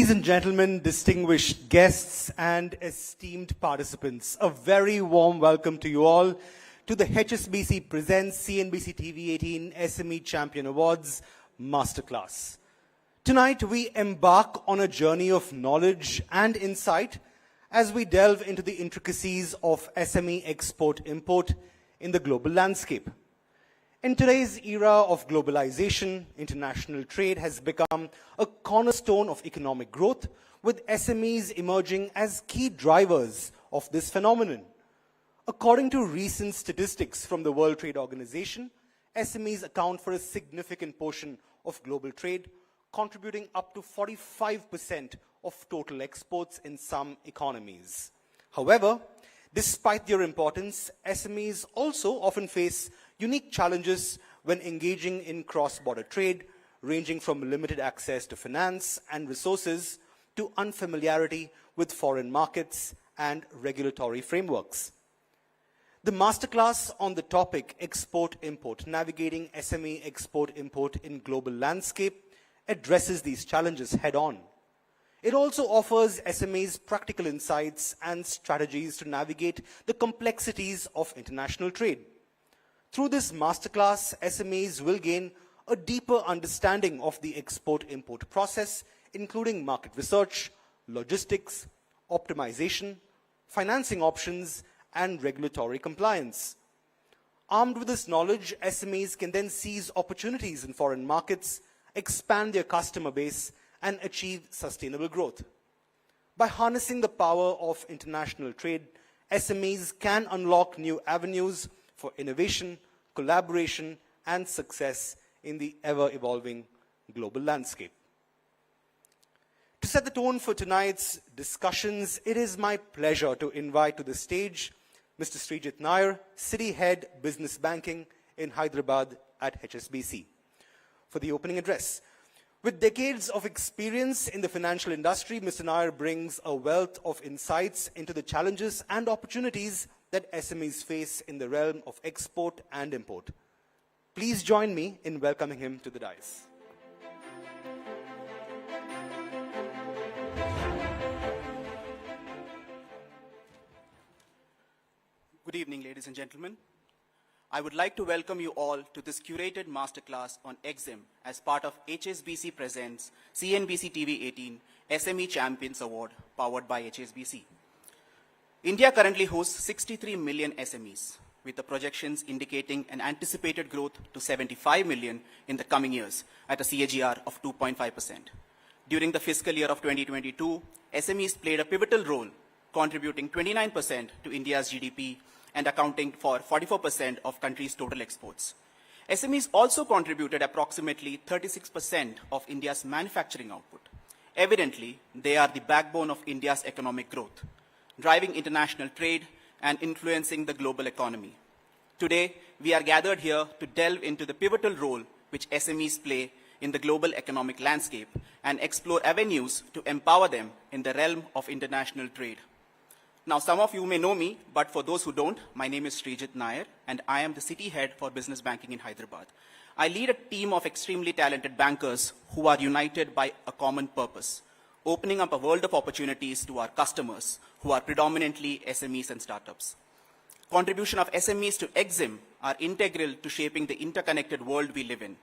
Ladies and gentlemen, distinguished guests and esteemed participants, a very warm welcome to you all to the HSBC Presents CNBC-TV18 SME Champion Awards Masterclass. Tonight we embark on a journey of knowledge and insight as we delve into the intricacies of SME export-import in the global landscape. In today's era of globalization, international trade has become a cornerstone of economic growth, with SMEs emerging as key drivers of this phenomenon. According to recent statistics from the World Trade Organization, SMEs account for a significant portion of global trade, contributing up to 45% of total exports in some economies. However, despite their importance, SMEs also often face unique challenges when engaging in cross-border trade, ranging from limited access to finance and resources to unfamiliarity with foreign markets and regulatory frameworks. The masterclass on the topic Export-Import, Navigating SME Export-Import in Global Landscape addresses these challenges head-on. It also offers SMEs practical insights and strategies to navigate the complexities of international trade. Through this masterclass, SMEs will gain a deeper understanding of the export-import process, including market research, logistics, optimization, financing options, and regulatory compliance. Armed with this knowledge, SMEs can then seize opportunities in foreign markets, expand their customer base, and achieve sustainable growth. By harnessing the power of international trade, SMEs can unlock new avenues for innovation, collaboration, and success in the ever-evolving global landscape. To set the tone for tonight's discussions, it is my pleasure to invite to the stage Mr. Srijit Nair, City Head Business Banking in Hyderabad at HSBC, for the opening address. With decades of experience in the financial industry, Mr. Nair brings a wealth of insights into the challenges and opportunities that SMEs face in the realm of export and import. Please join me in welcoming him to the dais. Good evening, ladies and gentlemen. I would like to welcome you all to this curated masterclass on EXIM as part of HSBC Presents CNBC-TV18 SME Champions Award powered by HSBC. India currently hosts 63 million SMEs, with the projections indicating an anticipated growth to 75 million in the coming years at a CAGR of 2.5%. During the fiscal year of 2022, SMEs played a pivotal role, contributing 29% to India's GDP and accounting for 44% of country's total exports. SMEs also contributed approximately 36% of India's manufacturing output. Evidently, they are the backbone of India's economic growth, driving international trade and influencing the global economy. Today, we are gathered here to delve into the pivotal role which SMEs play in the global economic landscape and explore avenues to empower them in the realm of international trade. Now, some of you may know me, but for those who don't, my name is Srijit Nair, and I am the City Head for Business Banking in Hyderabad. I lead a team of extremely talented bankers who are united by a common purpose: opening up a world of opportunities to our customers, who are predominantly SMEs and startups. Contribution of SMEs to EXIM are integral to shaping the interconnected world we live in.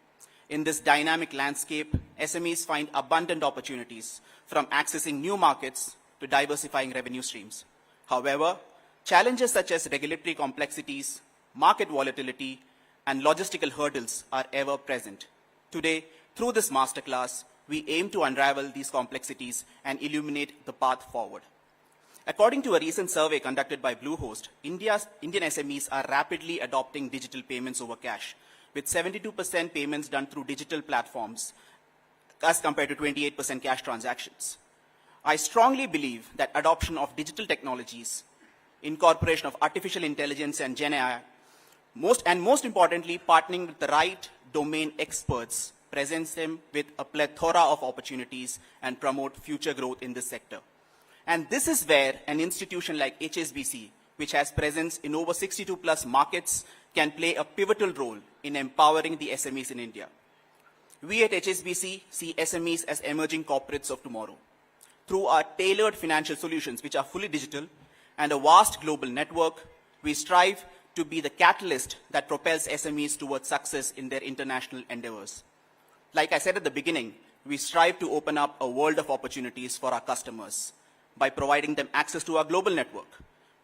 In this dynamic landscape, SMEs find abundant opportunities, from accessing new markets to diversifying revenue streams. However, challenges such as regulatory complexities, market volatility, and logistical hurdles are ever present. Today, through this masterclass, we aim to unravel these complexities and illuminate the path forward. According to a recent survey conducted by Bluehost, Indian SMEs are rapidly adopting digital payments over cash, with 72% payments done through digital platforms as compared to 28% cash transactions. I strongly believe that adoption of digital technologies, incorporation of artificial intelligence and Gen AI, most importantly, partnering with the right domain experts presents them with a plethora of opportunities and promote future growth in this sector. And this is where an institution like HSBC, which has presence in over 62 plus markets, can play a pivotal role in empowering the SMEs in India. We at HSBC see SMEs as emerging corporates of tomorrow. Through our tailored financial solutions, which are fully digital, and a vast global network, we strive to be the catalyst that propels SMEs towards success in their international endeavors. Like I said at the beginning, we strive to open up a world of opportunities for our customers by providing them access to our global network.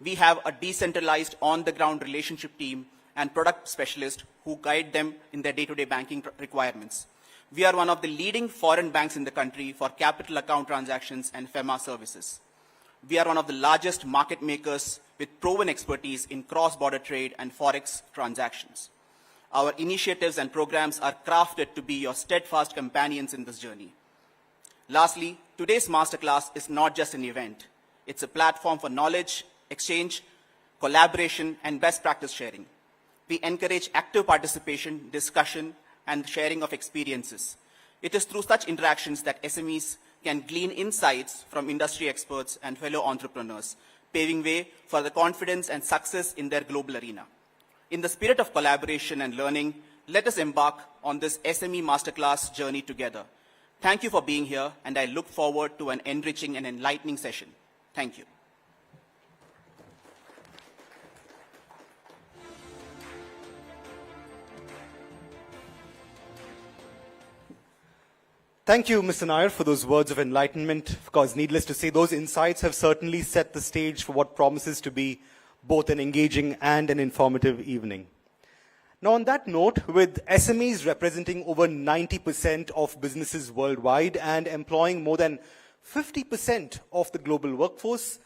We have a decentralized, on-the-ground relationship team and product specialists who guide them in their day-to-day banking requirements. We are one of the leading foreign banks in the country for capital account transactions and FEMA services. We are one of the largest market makers with proven expertise in cross-border trade and forex transactions. Our initiatives and programs are crafted to be your steadfast companions in this journey. Lastly, today's Masterclass is not just an event. It's a platform for knowledge, exchange, collaboration, and best practice sharing. We encourage active participation, discussion, and sharing of experiences. It is through such interactions that SMEs can glean insights from industry experts and fellow entrepreneurs, paving way for the confidence and success in their global arena. In the spirit of collaboration and learning, let us embark on this SME Masterclass journey together. Thank you for being here, and I look forward to an enriching and enlightening session. Thank you. Thank you, Mr. Nair, for those words of enlightenment, because needless to say, those insights have certainly set the stage for what promises to be both an engaging and an informative evening. Now, on that note, with SMEs representing over 90% of businesses worldwide and employing more than 50% of the global workforce,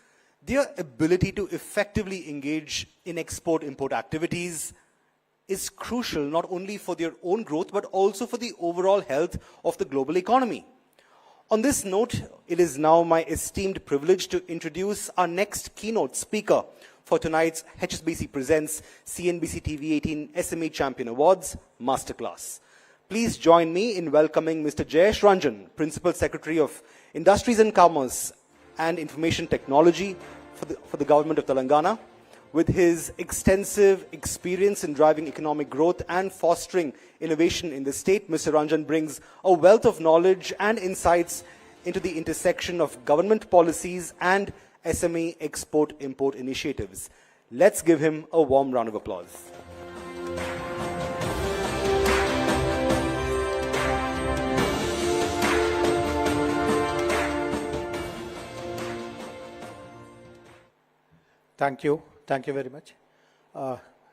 their ability to effectively engage in export-import activities is crucial not only for their own growth, but also for the overall health of the global economy. On this note, it is now my esteemed privilege to introduce our next keynote speaker for tonight's HSBC Presents CNBC-TV18 SME Champion Awards Masterclass. Please join me in welcoming Mr. Jayesh Ranjan, Principal Secretary of Industries and Commerce and Information Technology for the Government of Telangana. With his extensive experience in driving economic growth and fostering innovation in the state, Mr. Ranjan brings a wealth of knowledge and insights into the intersection of government policies and SME export-import initiatives. Let's give him a warm round of applause. Thank you. Thank you very much.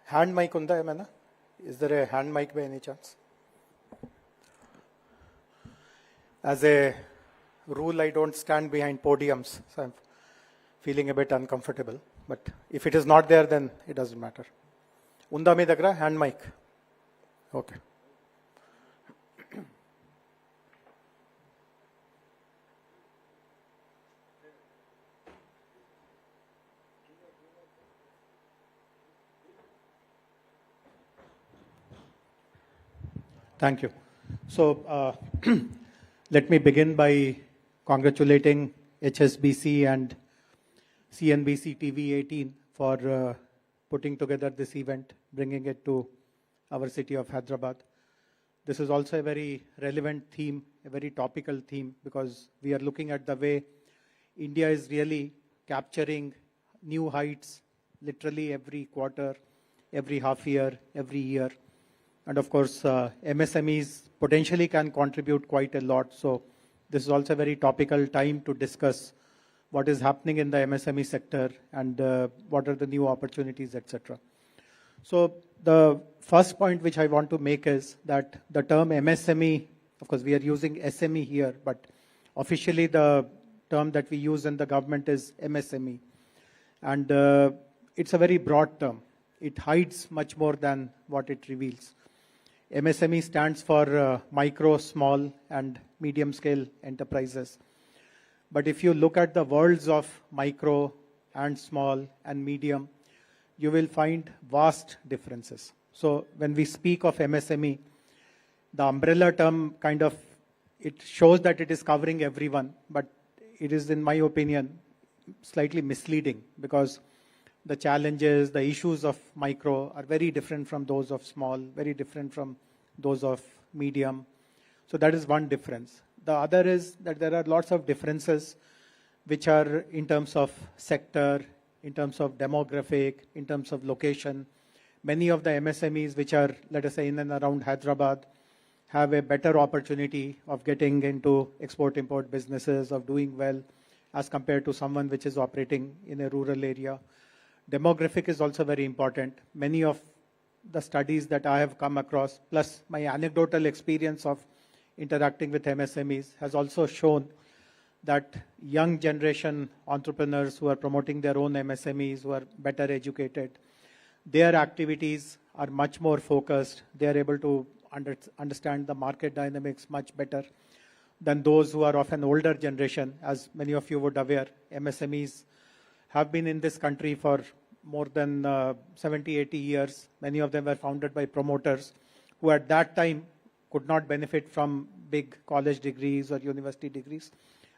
Hand mic unda emana? Is there a hand mic by any chance? As a rule, I don't stand behind podiums, so I'm feeling a bit uncomfortable. But if it is not there, then it doesn't matter. Unda mi dagra hand mic. Okay. Thank you. So let me begin by congratulating HSBC and CNBC-TV18 for putting together this event, bringing it to our city of Hyderabad. This is also a very relevant theme, a very topical theme, because we are looking at the way India is really capturing new heights literally every quarter, every half year, every year. And of course, MSMEs potentially can contribute quite a lot. So this is also a very topical time to discuss what is happening in the MSME sector and what are the new opportunities, etc. So the first point which I want to make is that the term MSME, of course, we are using SME here, but officially the term that we use in the government is MSME. And it's a very broad term. It hides much more than what it reveals. MSME stands for micro, small, and medium-scale enterprises. But if you look at the worlds of micro and small and medium, you will find vast differences. So when we speak of MSME, the umbrella term kind of, it shows that it is covering everyone, but it is, in my opinion, slightly misleading, because the challenges, the issues of micro are very different from those of small, very different from those of medium. So that is one difference. The other is that there are lots of differences which are in terms of sector, in terms of demographic, in terms of location. Many of the MSMEs which are, let us say, in and around Hyderabad, have a better opportunity of getting into export-import businesses, of doing well, as compared to someone which is operating in a rural area. Demographic is also very important. Many of the studies that I have come across, plus my anecdotal experience of interacting with MSMEs, has also shown that young generation entrepreneurs who are promoting their own MSMEs, who are better educated, their activities are much more focused. They are able to understand the market dynamics much better than those who are of an older generation. As many of you would aware, MSMEs have been in this country for more than 70, 80 years. Many of them were founded by promoters who at that time could not benefit from big college degrees or university degrees.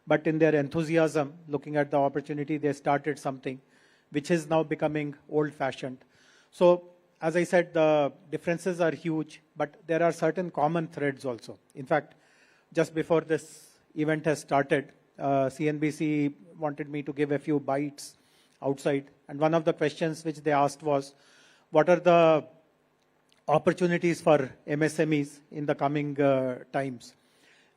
But in their enthusiasm, looking at the opportunity, they started something which is now becoming old-fashioned. So, as I said, the differences are huge, but there are certain common threads also. In fact, just before this event has started, CNBC wanted me to give a few bites outside. And one of the questions which they asked was, what are the opportunities for MSMEs in the coming times?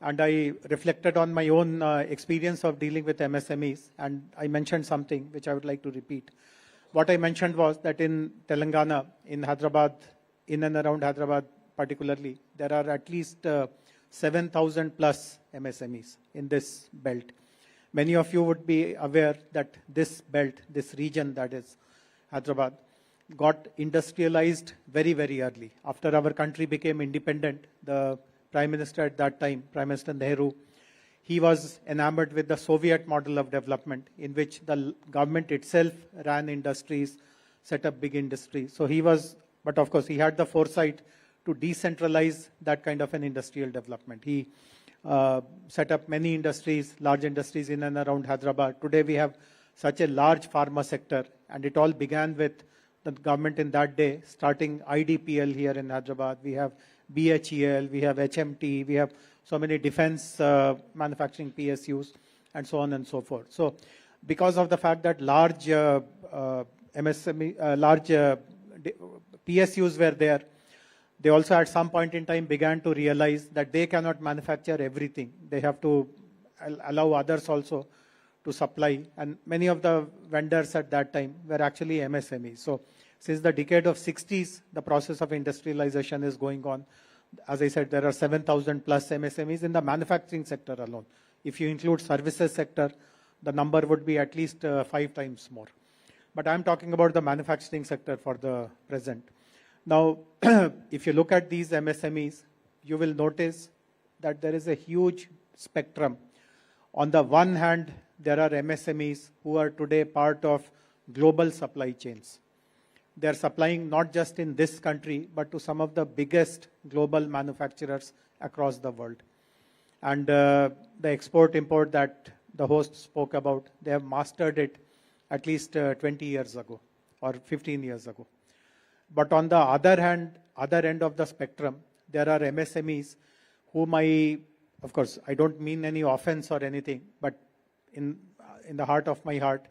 And I reflected on my own experience of dealing with MSMEs, and I mentioned something which I would like to repeat. What I mentioned was that in Telangana, in Hyderabad, in and around Hyderabad particularly, there are at least 7,000 plus MSMEs in this belt. Many of you would be aware that this belt, this region that is Hyderabad, got industrialized very, very early. After our country became independent, the Prime Minister at that time, Prime Minister Nehru, he was enamored with the Soviet model of development in which the government itself ran industries, set up big industries. So he was, but of course he had the foresight to decentralize that kind of an industrial development. He set up many industries, large industries in and around Hyderabad. Today we have such a large pharma sector, and it all began with the government in that day starting IDPL here in Hyderabad. We have BHEL, we have HMT, we have so many defense manufacturing PSUs, and so on and so forth. So because of the fact that large PSUs were there, they also at some point in time began to realize that they cannot manufacture everything. They have to allow others also to supply. And many of the vendors at that time were actually MSMEs. So since the decade of 60s, the process of industrialization is going on. As I said, there are 7,000 plus MSMEs in the manufacturing sector alone. If you include services sector, the number would be at least 5 times more. But I'm talking about the manufacturing sector for the present. Now, if you look at these MSMEs, you will notice that there is a huge spectrum. On the one hand, there are MSMEs who are today part of global supply chains. They're supplying not just in this country, but to some of the biggest global manufacturers across the world. And the export-import that the host spoke about, they have mastered it at least 20 years ago or 15 years ago. But on the other hand, other end of the spectrum, there are MSMEs whom of course, I don't mean any offense or anything, but in the heart of my heart,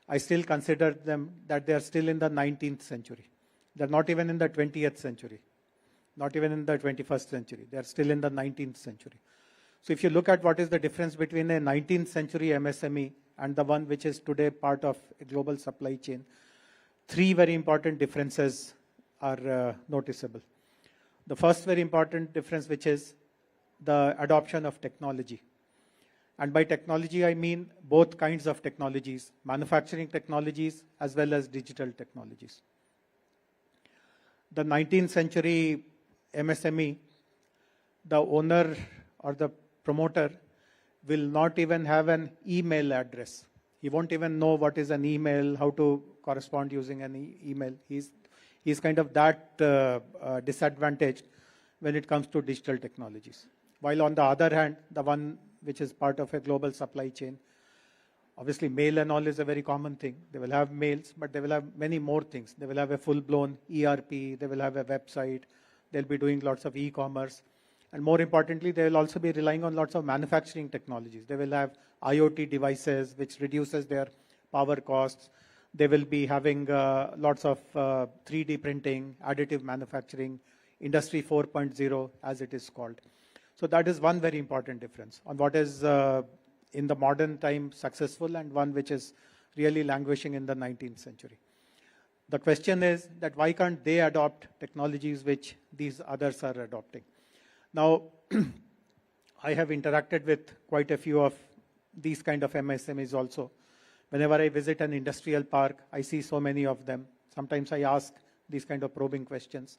I still consider them that they are still in the 19th century. They're not even in the 20th century, not even in the 21st century. They're still in the 19th century. So if you look at what is the difference between a 19th century MSME and the one which is today part of a global supply chain, 3 very important differences are noticeable. The first very important difference, which is the adoption of technology. And by technology, I mean both kinds of technologies, manufacturing technologies as well as digital technologies. The 19th century MSME, the owner or the promoter will not even have an email address. He won't even know what is an email, how to correspond using an email. He's kind of that disadvantaged when it comes to digital technologies. While on the other hand, the one which is part of a global supply chain, obviously mail and all is a very common thing. They will have mails, but they will have many more things. They will have a full-blown ERP, they will have a website, they'll be doing lots of e-commerce. And more importantly, they will also be relying on lots of manufacturing technologies. They will have IoT devices, which reduces their power costs. They will be having lots of 3D printing, additive manufacturing, Industry 4.0, as it is called. So that is one very important difference on what is in the modern time successful and one which is really languishing in the 19th century. The question is that why can't they adopt technologies which these others are adopting? Now, I have interacted with quite a few of these kind of MSMEs also. Whenever I visit an industrial park, I see so many of them. Sometimes I ask these kind of probing questions.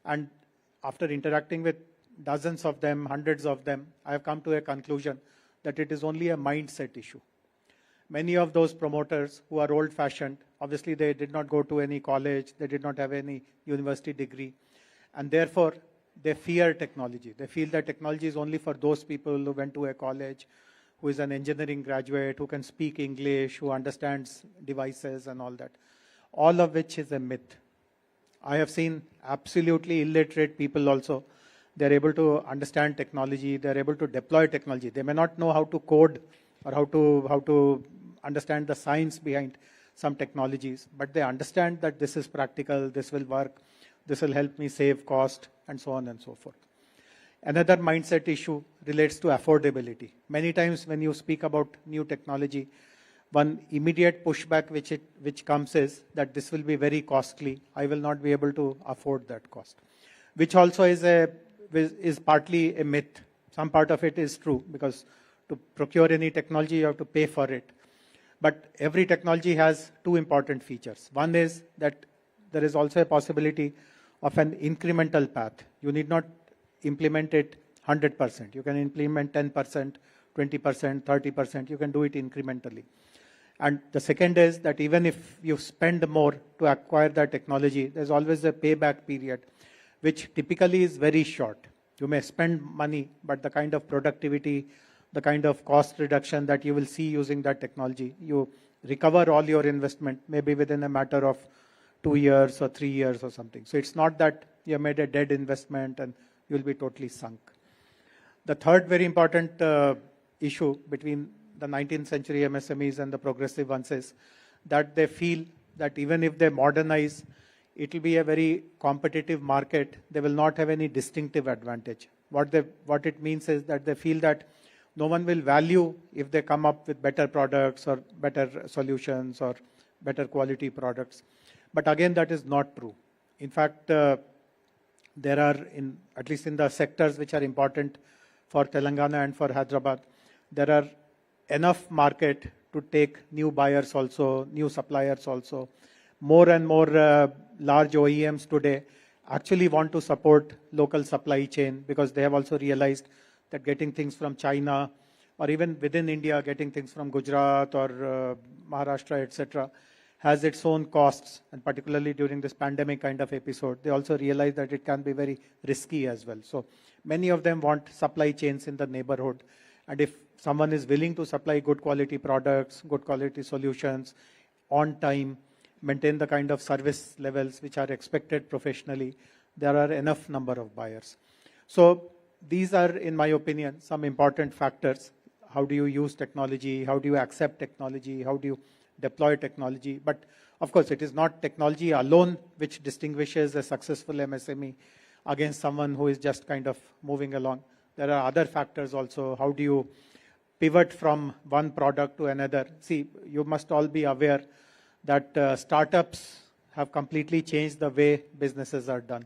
And after interacting with dozens of them, hundreds of them, I have come to a conclusion that it is only a mindset issue. Many of those promoters who are old-fashioned, obviously they did not go to any college, they did not have any university degree, and therefore they fear technology. They feel that technology is only for those people who went to a college, who is an engineering graduate, who can speak English, who understands devices and all that. All of which is a myth. I have seen absolutely illiterate people also. They're able to understand technology, they're able to deploy technology. They may not know how to code or how to understand the science behind some technologies, but they understand that this is practical, this will work, this will help me save cost, and so on and so forth. Another mindset issue relates to affordability. Many times when you speak about new technology, one immediate pushback which comes is that this will be very costly. I will not be able to afford that cost, which also is partly a myth. Some part of it is true, because to procure any technology, you have to pay for it. But every technology has two important features. One is that there is also a possibility of an incremental path. You need not implement it 100%. You can implement 10%, 20%, 30%. You can do it incrementally. And the second is that even if you spend more to acquire that technology, there's always a payback period, which typically is very short. You may spend money, but the kind of productivity, the kind of cost reduction that you will see using that technology, you recover all your investment maybe within a matter of 2 years or 3 years or something. So it's not that you made a dead investment and you'll be totally sunk. The third very important issue between the 19th century MSMEs and the progressive ones is that they feel that even if they modernize, it will be a very competitive market. They will not have any distinctive advantage. What it means is that they feel that no one will value if they come up with better products or better solutions or better quality products. But again, that is not true. In fact, there are, at least in the sectors which are important for Telangana and for Hyderabad, there are enough market to take new buyers also, new suppliers also. More and more large OEMs today actually want to support local supply chain, because they have also realized that getting things from China or even within India, getting things from Gujarat or Maharashtra, etc., has its own costs, and particularly during this pandemic kind of episode, they also realize that it can be very risky as well. So many of them want supply chains in the neighborhood, and if someone is willing to supply good quality products, good quality solutions, on time, maintain the kind of service levels which are expected professionally, there are enough number of buyers. So these are, in my opinion, some important factors. How do you use technology? How do you accept technology? How do you deploy technology? But of course, it is not technology alone which distinguishes a successful MSME against someone who is just kind of moving along. There are other factors also. How do you pivot from one product to another? See, you must all be aware that startups have completely changed the way businesses are done.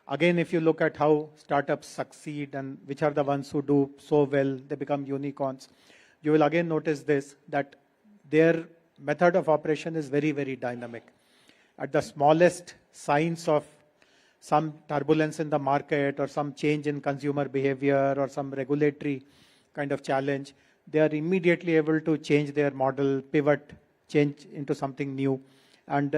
Again, if you look at how startups succeed and which are the ones who do so well, they become unicorns, you will again notice this, that their method of operation is very, very dynamic. At the smallest signs of some turbulence in the market or some change in consumer behavior or some regulatory kind of challenge, they are immediately able to change their model, pivot, change into something new. And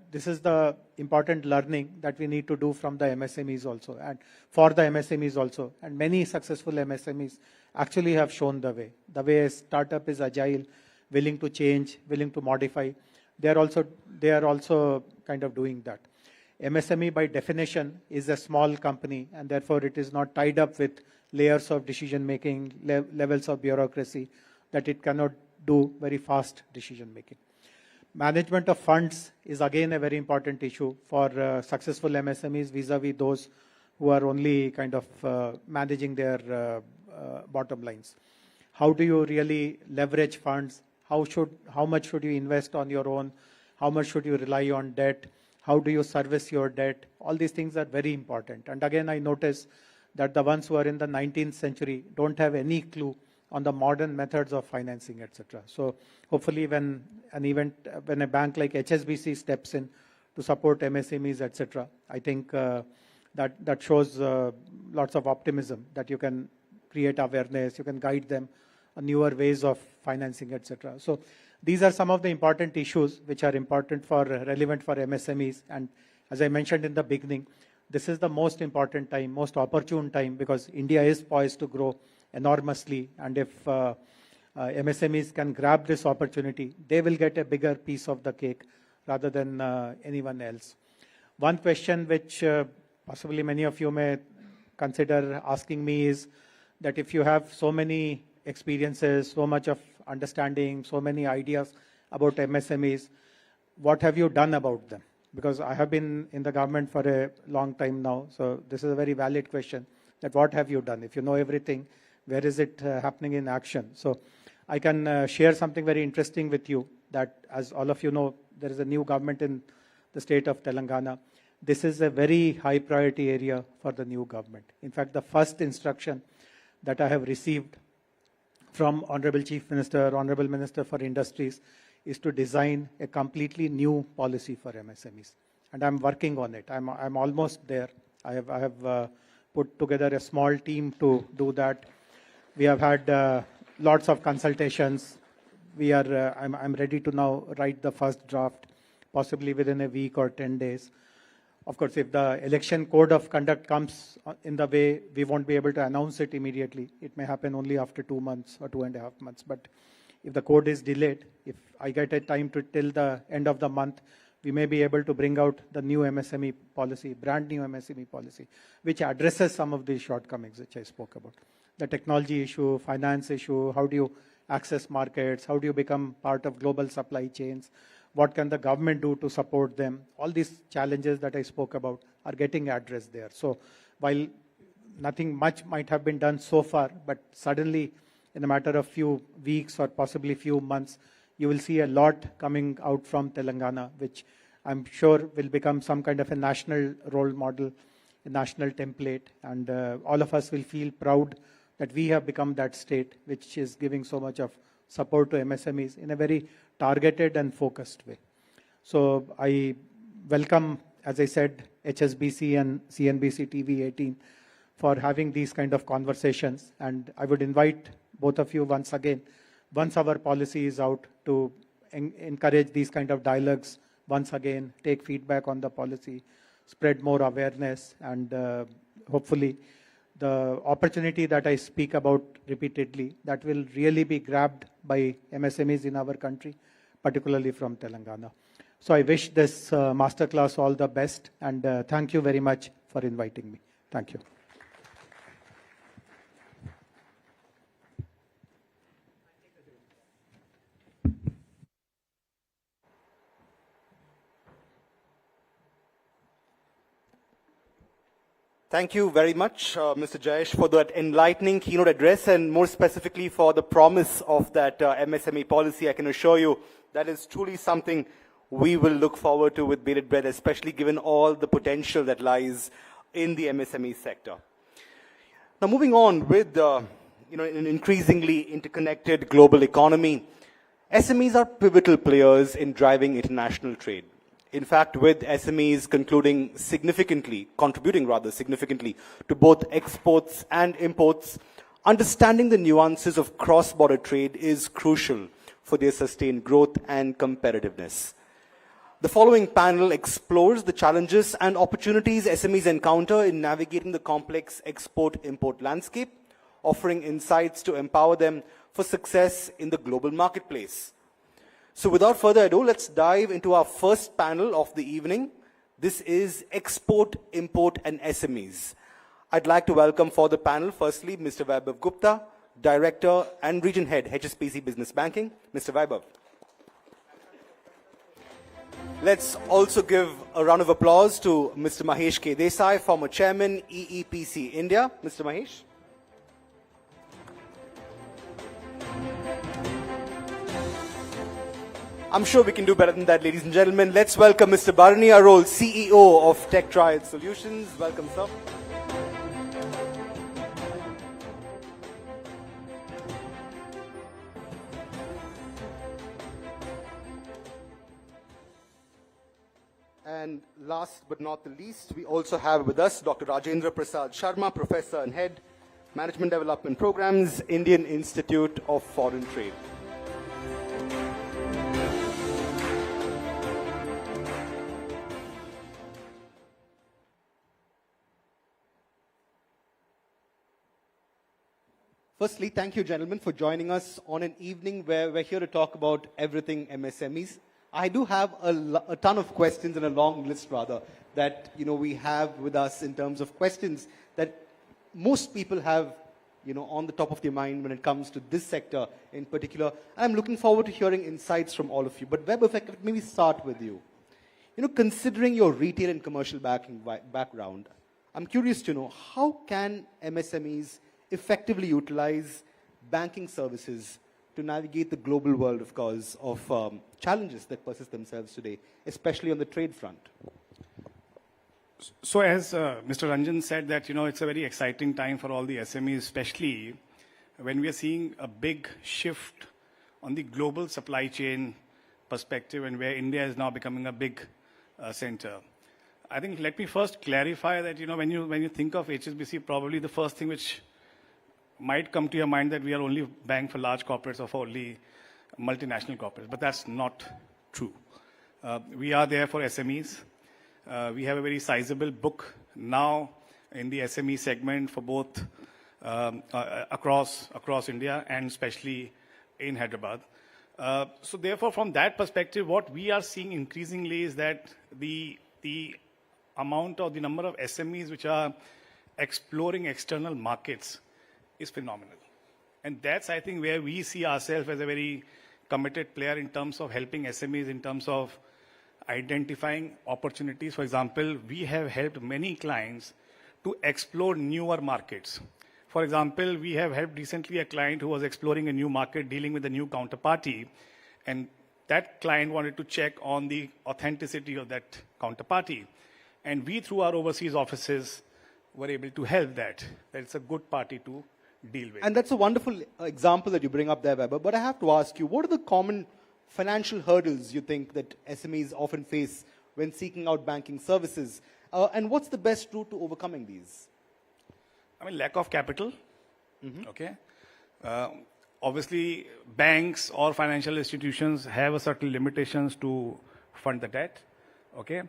this is the important learning that we need to do from the MSMEs also, and for the MSMEs also. And many successful MSMEs actually have shown the way. The way a startup is agile, willing to change, willing to modify. They are also kind of doing that. MSME by definition is a small company, and therefore it is not tied up with layers of decision making, levels of bureaucracy, that it cannot do very fast decision making. Management of funds is again a very important issue for successful MSMEs vis-a-vis those who are only kind of managing their bottom lines. How do you really leverage funds? How much should you invest on your own? How much should you rely on debt? How do you service your debt? All these things are very important. And again, I notice that the ones who are in the 19th century don't have any clue on the modern methods of financing, etc. So hopefully when a bank like HSBC steps in to support MSMEs, etc., I think that shows lots of optimism that you can create awareness, you can guide them on newer ways of financing, etc. So these are some of the important issues which are relevant for MSMEs. And as I mentioned in the beginning, this is the most important time, most opportune time, because India is poised to grow enormously. And if MSMEs can grab this opportunity, they will get a bigger piece of the cake rather than anyone else. One question which possibly many of you may consider asking me is that if you have so many experiences, so much of understanding, so many ideas about MSMEs, what have you done about them? Because I have been in the government for a long time now, so this is a very valid question, that what have you done? If you know everything, where is it happening in action? So I can share something very interesting with you, that as all of you know, there is a new government in the state of Telangana. This is a very high priority area for the new government. In fact, the first instruction that I have received from Honorable Chief Minister, Honorable Minister for Industries, is to design a completely new policy for MSMEs. And I'm working on it. I'm almost there. I have put together a small team to do that. We have had lots of consultations. I'm ready to now write the first draft, possibly within a week or 10 days. Of course, if the election code of conduct comes in the way, we won't be able to announce it immediately. It may happen only after 2 months or 2.5 months. But if the code is delayed, if I get a time till the end of the month, we may be able to bring out the new MSME policy, brand new MSME policy, which addresses some of these shortcomings which I spoke about. The technology issue, finance issue, how do you access markets, how do you become part of global supply chains, what can the government do to support them? All these challenges that I spoke about are getting addressed there. So while nothing much might have been done so far, but suddenly in a matter of few weeks or possibly few months, you will see a lot coming out from Telangana, which I'm sure will become some kind of a national role model, a national template, and all of us will feel proud that we have become that state which is giving so much of support to MSMEs in a very targeted and focused way. So I welcome, as I said, HSBC and CNBC-TV18 for having these kind of conversations. And I would invite both of you once again, once our policy is out, to encourage these kind of dialogues once again, take feedback on the policy, spread more awareness, and hopefully the opportunity that I speak about repeatedly, that will really be grabbed by MSMEs in our country, particularly from Telangana. So I wish this masterclass all the best, and thank you very much for inviting me. Thank you. Thank you very much, Mr. Jayesh, for that enlightening keynote address, and more specifically for the promise of that MSME policy. I can assure you that is truly something we will look forward to with bated breath, especially given all the potential that lies in the MSME sector. Now, moving on with an increasingly interconnected global economy, SMEs are pivotal players in driving international trade. In fact, with SMEs contributing significantly to both exports and imports, understanding the nuances of cross-border trade is crucial for their sustained growth and competitiveness. The following panel explores the challenges and opportunities SMEs encounter in navigating the complex export-import landscape, offering insights to empower them for success in the global marketplace. So without further ado, let's dive into our first panel of the evening. This is Export, Import and SMEs. I'd like to welcome for the panel, firstly, Mr. Vaibhav Gupta, Director and Region Head, HSBC Business Banking. Mr. Vaibhav. Let's also give a round of applause to Mr. Mahesh K. Desai, former Chairman, EEPC India. Mr. Mahesh. I'm sure we can do better than that, ladies and gentlemen. Let's welcome Mr. Bharani Arol, CEO of Tech Trial Solutions. Welcome, sir. And last but not the least, we also have with us Dr. Rajendra Prasad Sharma, Professor and Head, Management Development Programs, Indian Institute of Foreign Trade. Firstly, thank you, gentlemen, for joining us on an evening where we're here to talk about everything MSMEs. I do have a ton of questions and a long list, rather, that we have with us in terms of questions that most people have on the top of their mind when it comes to this sector in particular. And I'm looking forward to hearing insights from all of you. But Web, if I could maybe start with you. Considering your retail and commercial background, I'm curious to know, how can MSMEs effectively utilize banking services to navigate the global world, of course, of challenges that persist themselves today, especially on the trade front? So as Mr. Ranjan said that, it's a very exciting time for all the SMEs, especially when we are seeing a big shift on the global supply chain perspective and where India is now becoming a big center. I think let me first clarify that, when you think of HSBC, probably the first thing which might come to your mind that we are only a bank for large corporates or for only multinational corporates, but that's not true. We are there for SMEs. We have a very sizable book now in the SME segment for both across India and especially in Hyderabad. So therefore, from that perspective, what we are seeing increasingly is that the amount or the number of SMEs which are exploring external markets is phenomenal. And that's, I think, where we see ourselves as a very committed player in terms of helping SMEs, in terms of identifying opportunities. For example, we have helped many clients to explore newer markets. For example, we have helped recently a client who was exploring a new market, dealing with a new counterparty, and that client wanted to check on the authenticity of that counterparty. And we, through our overseas offices, were able to help that it's a good party to deal with. And that's a wonderful example that you bring up there, Weber. But I have to ask you, what are the common financial hurdles you think that SMEs often face when seeking out banking services? And what's the best route to overcoming these? I mean, lack of capital, okay? Obviously, banks or financial institutions have a certain limitations to fund the debt, okay?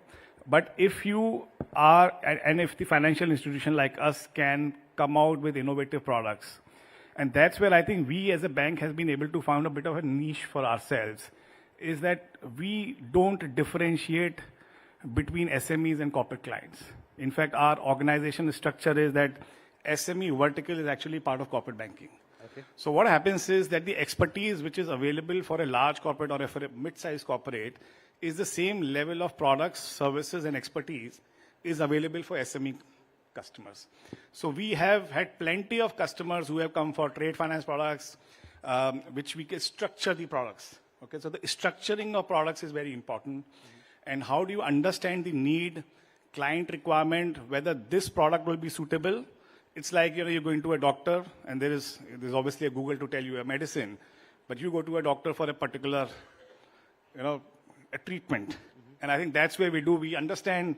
But if you are, and if the financial institution like us can come out with innovative products, and that's where I think we as a bank has been able to find a bit of a niche for ourselves, is that we don't differentiate between SMEs and corporate clients. In fact, our organization structure is that SME vertical is actually part of corporate banking. Okay. So what happens is that the expertise which is available for a large corporate or for a mid-sized corporate is the same level of products, services, and expertise is available for SME customers. So we have had plenty of customers who have come for trade finance products, which we can structure the products. Okay, so the structuring of products is very important. And how do you understand the need, client requirement, whether this product will be suitable? It's like, you're going to a doctor, and there's obviously a Google to tell you a medicine, but you go to a doctor for a particular, a treatment. And I think that's where we understand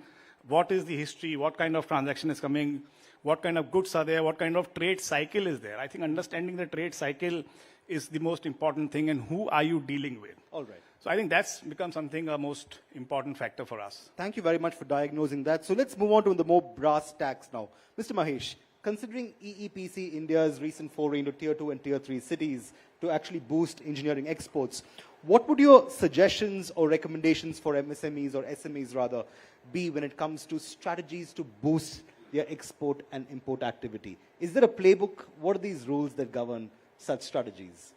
what is the history, what kind of transaction is coming, what kind of goods are there, what kind of trade cycle is there. I think understanding the trade cycle is the most important thing, and who are you dealing with? All right. So I think that's become something a most important factor for us. Thank you very much for diagnosing that. So let's move on to the more brass tacks now. Mr. Mahesh, considering EEPC India's recent foray into Tier 2 and Tier 3 cities to actually boost engineering exports, What would your suggestions or recommendations for MSMEs or SMEs rather be when it comes to strategies to boost their export and import activity? Is there a playbook? What are these rules that govern such strategies?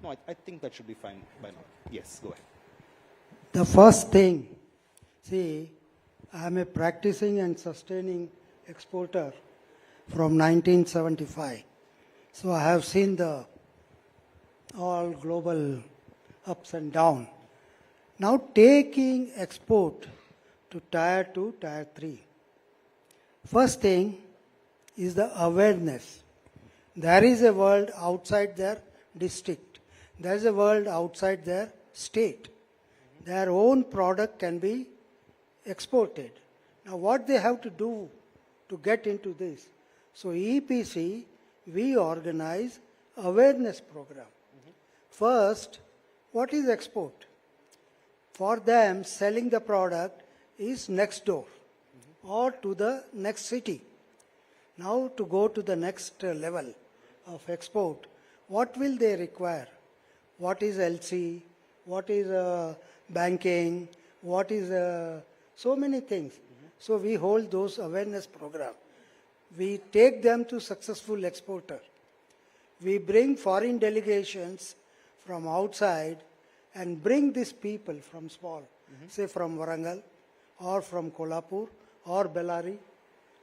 No, I think that should be fine by now. Yes, go ahead. The first thing, see, I am a practicing and sustaining exporter from 1975. So I have seen the all global ups and downs. Now taking export to Tier 2, Tier 3. First thing is the awareness. There is a world outside their district. There is a world outside their state. Their own product can be exported. Now what they have to do to get into this? So EPC, we organize awareness program. First, what is export? For them, selling the product is next door or to the next city. Now to go to the next level of export, what will they require? What is LC? What is banking? What is so many things. So we hold those awareness program. We take them to successful exporter. We bring foreign delegations from outside and bring these people from small, say from Warangal or from Kolhapur or Bellary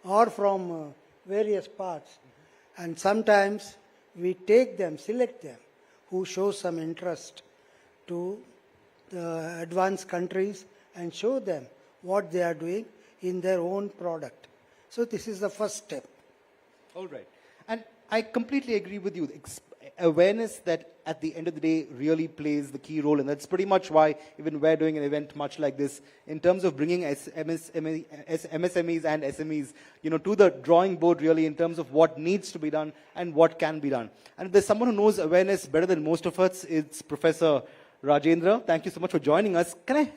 or from various parts. And sometimes we take them, select them, who show some interest to the advanced countries and show them what they are doing in their own product. So this is the first step. All right. And I completely agree with you. Awareness that at the end of the day really plays the key role, and that's pretty much why even we're doing an event much like this in terms of bringing MSMEs and SMEs, to the drawing board really in terms of what needs to be done and what can be done. And if there's someone who knows awareness better than most of us, it's Professor Rajendra. Thank you so much for joining us. Can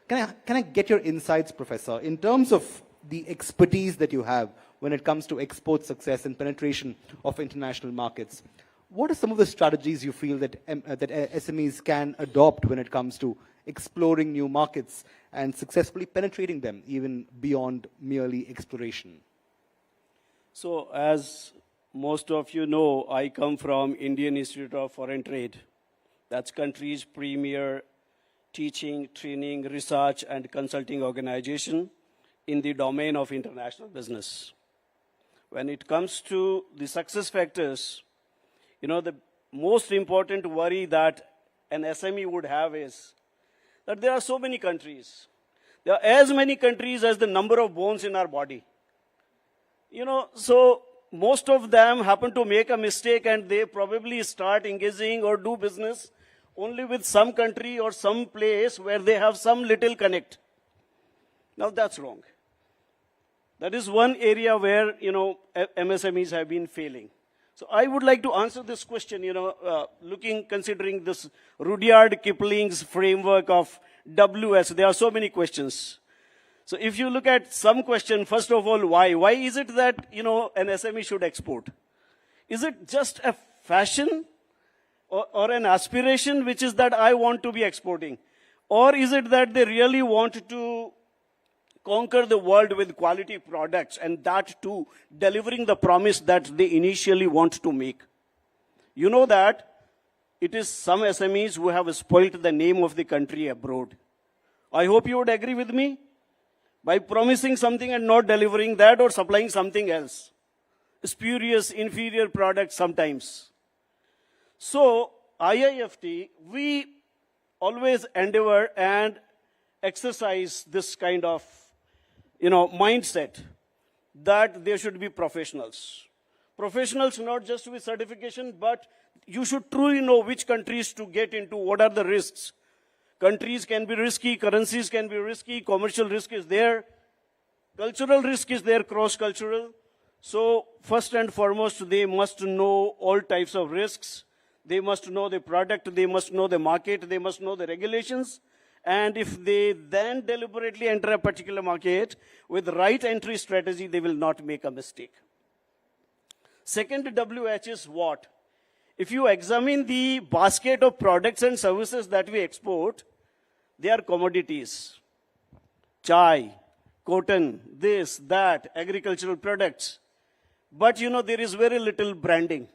I get your insights, Professor, in terms of the expertise that you have when it comes to export success and penetration of international markets? What are some of the strategies you feel that SMEs can adopt when it comes to exploring new markets and successfully penetrating them even beyond merely exploration? So as most of you know, I come from Indian Institute of Foreign Trade. That's country's premier teaching, training, research, and consulting organization in the domain of international business. When it comes to the success factors, the most important worry that an SME would have is that there are so many countries. There are as many countries as the number of bones in our body. So most of them happen to make a mistake and they probably start engaging or do business only with some country or some place where they have some little connect. Now that's wrong. That is one area where, MSMEs have been failing. So I would like to answer this question, considering this Rudyard Kipling's framework of WS. There are so many questions. So if you look at some question, first of all, why? Why is it that, an SME should export? Is it just a fashion or an aspiration, which is that I want to be exporting? Or is it that they really want to conquer the world with quality products, and that too, delivering the promise that they initially want to make? You know that it is some SMEs who have spoilt the name of the country abroad. I hope you would agree with me. By promising something and not delivering that, or supplying something else. Spurious, inferior products sometimes. So, IIFT, we always endeavor and exercise this kind of mindset that there should be professionals. Professionals not just with certification, but you should truly know which countries to get into, what are the risks. Countries can be risky, currencies can be risky, commercial risk is there, cultural risk is there, cross-cultural. So first and foremost, they must know all types of risks. They must know the product, they must know the market, they must know the regulations. And if they then deliberately enter a particular market with the right entry strategy, they will not make a mistake. Second WH is what? If you examine the basket of products and services that we export, they are commodities. Chai, cotton, this, that, agricultural products. But you know, there is very little branding.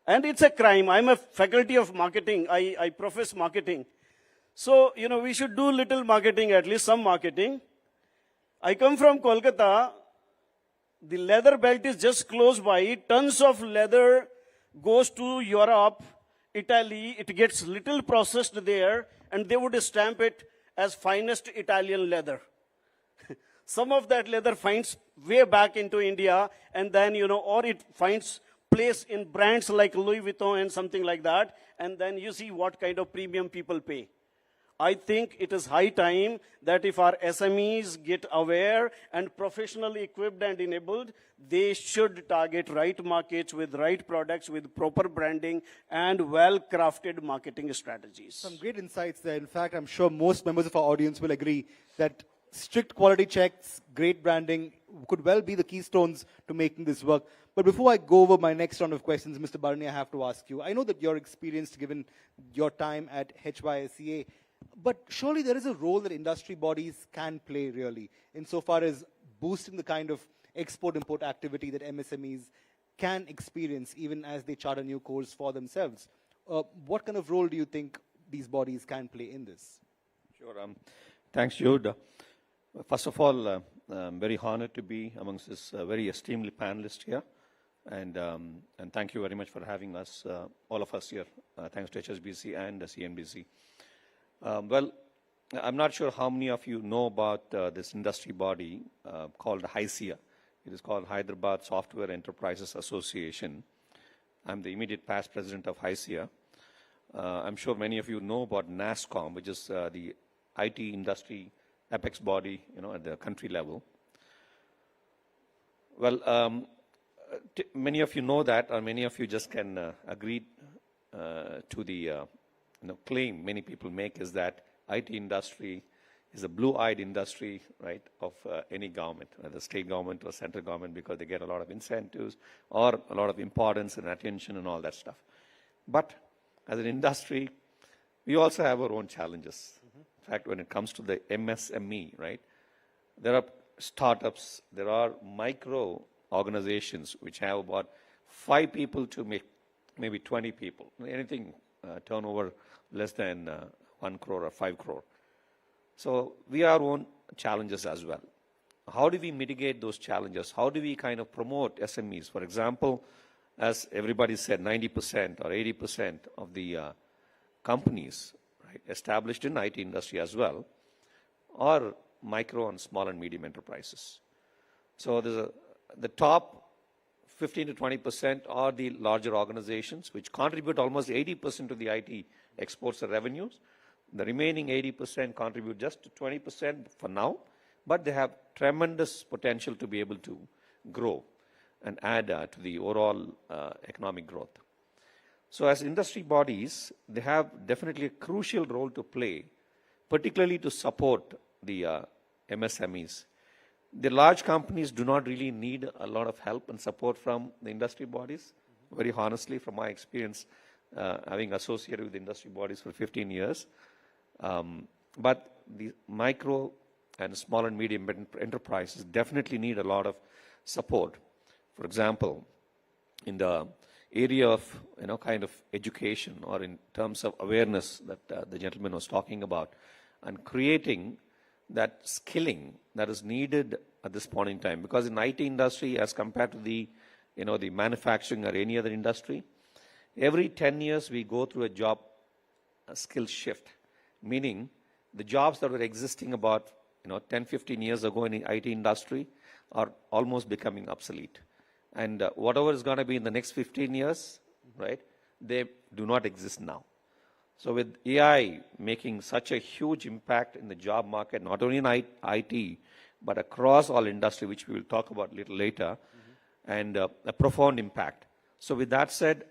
And it's a crime. I'm a faculty of marketing. I profess marketing. So, you know, we should do little marketing, at least some marketing. I come from Kolkata. The leather belt is just close by. Tons of leather goes to Europe, Italy. It gets little processed there, and they would stamp it as finest Italian leather. Some of that leather finds way back into India, and then, you know, or it finds place in brands like Louis Vuitton and something like that, and then you see what kind of premium people pay. I think it is high time that if our SMEs get aware and professionally equipped and enabled, they should target right markets with right products, with proper branding and well-crafted marketing strategies. Some great insights there. In fact, I'm sure most members of our audience will agree that strict quality checks, great branding could well be the keystones to making this work. But before I go over my next round of questions, Mr. Barney, I have to ask you, I know that you're experienced given your time at HYSCA, but surely there is a role that industry bodies can play really, insofar as boosting the kind of export-import activity that MSMEs can experience even as they chart a new course for themselves. What kind of role do you think these bodies can play in this? Sure. Thanks, Jude. First of all, I'm very honored to be amongst this very esteemed panelists here. And thank you very much for having us, all of us here. Thanks to HSBC and CNBC. Well, I'm not sure how many of you know about this industry body called HYSIA. It is called Hyderabad Software Enterprises Association. I'm the immediate past president of HYSIA. I'm sure many of you know about NASSCOM, which is the IT industry apex body, you know, at the country level. Well, many of you know that, or many of you just can agree to the claim many people make is that IT industry is a blue-eyed industry, right, of any government, whether state government or central government, because they get a lot of incentives or a lot of importance and attention and all that stuff. But as an industry, we also have our own challenges. In fact, when it comes to the MSME, right, there are startups, there are micro organizations which have about 5 people to maybe 20 people, anything turnover less than 1 crore or 5 crore. So we have our own challenges as well. How do we mitigate those challenges? How do we kind of promote SMEs? For example, as everybody said, 90% or 80% of the companies, right, established in IT industry as well are micro and small and medium enterprises. So there's the top 15 to 20% are the larger organizations, which contribute almost 80% to the IT exports and revenues. The remaining 80% contribute just to 20% for now, but they have tremendous potential to be able to grow and add to the overall economic growth. So as industry bodies, they have definitely a crucial role to play, particularly to support the MSMEs. The large companies do not really need a lot of help and support from the industry bodies. Very honestly, from my experience, having associated with industry bodies for 15 years. But the micro and small and medium enterprises definitely need a lot of support. For example, in the area of kind of education or in terms of awareness that the gentleman was talking about, and creating that skilling that is needed at this point in time. Because in IT industry, as compared to the the manufacturing or any other industry, every 10 years we go through a skill shift, meaning the jobs that were existing about 10, 15 years ago in the IT industry are almost becoming obsolete. And whatever is going to be in the next 15 years, right, they do not exist now. So with AI making such a huge impact in the job market, not only in IT, but across all industry, which we will talk about a little later, and a profound impact. So with that said,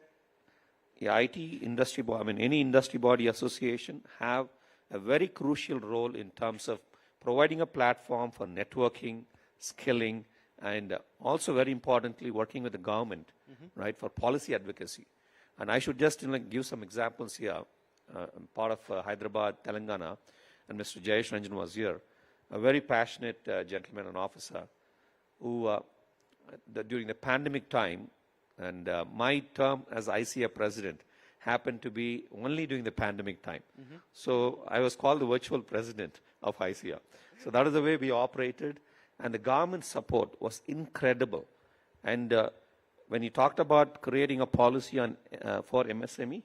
the IT industry, any industry body association have a very crucial role in terms of providing a platform for networking, skilling, and also very importantly, working with the government, right, for policy advocacy. And I should just give some examples here. I'm part of Hyderabad, Telangana, and Mr. Jayesh Ranjan was here, a very passionate gentleman and officer who, during the pandemic time, and my term as ICA president happened to be only during the pandemic time. So I was called the virtual president of ICA. So that is the way we operated, and the government support was incredible. And when you talked about creating a policy on for MSME,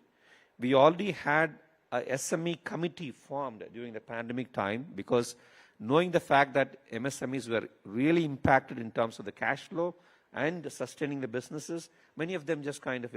we already had a SME committee formed during the pandemic time, because knowing the fact that MSMEs were really impacted in terms of the cash flow and sustaining the businesses, many of them just kind of,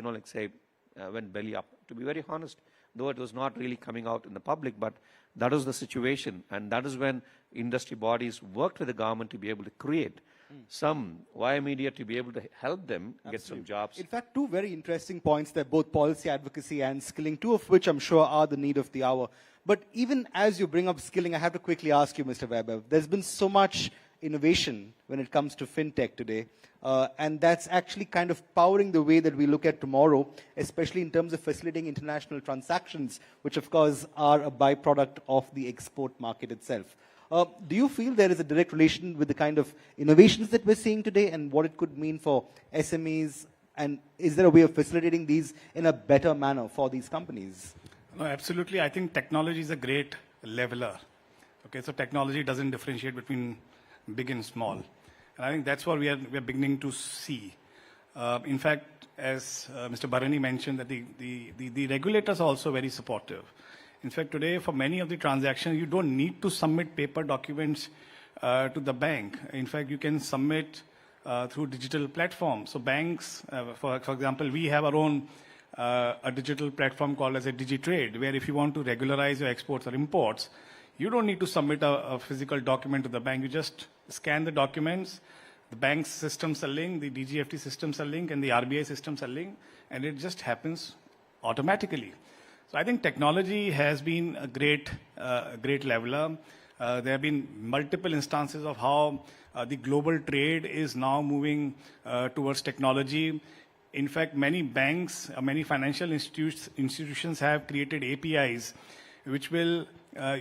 went belly up. To be very honest, though it was not really coming out in the public, but that was the situation. And that is when industry bodies worked with the government to be able to create some via media to be able to help them get some jobs. In fact, two very interesting points there, both policy advocacy and skilling, two of which I'm sure are the need of the hour. But even as you bring up skilling, I have to quickly ask you, Mr. Vaibhav, there's been so much innovation when it comes to fintech today, and that's actually kind of powering the way that we look at tomorrow, especially in terms of facilitating international transactions, which of course are a byproduct of the export market itself. Do you feel there is a direct relation with the kind of innovations that we're seeing today and what it could mean for SMEs? And is there a way of facilitating these in a better manner for these companies? No, absolutely. I think technology is a great leveler. Okay, so technology doesn't differentiate between big and small. And I think that's what we are beginning to see. In fact, as Mr. Bharani mentioned, that the regulators are also very supportive. In fact, today, for many of the transactions, you don't need to submit paper documents to the bank. In fact, you can submit through digital platforms. So banks, for example, we have our own a digital platform called as a DigiTrade, where if you want to regularize your exports or imports, you don't need to submit a physical document to the bank. You just scan the documents, the bank's systems are linked, the DGFT systems are linked, and the RBI systems are linked, and it just happens automatically. So I think technology has been a great leveler. There have been multiple instances of how the global trade is now moving towards technology. In fact, many banks, many financial institutions have created APIs, which will,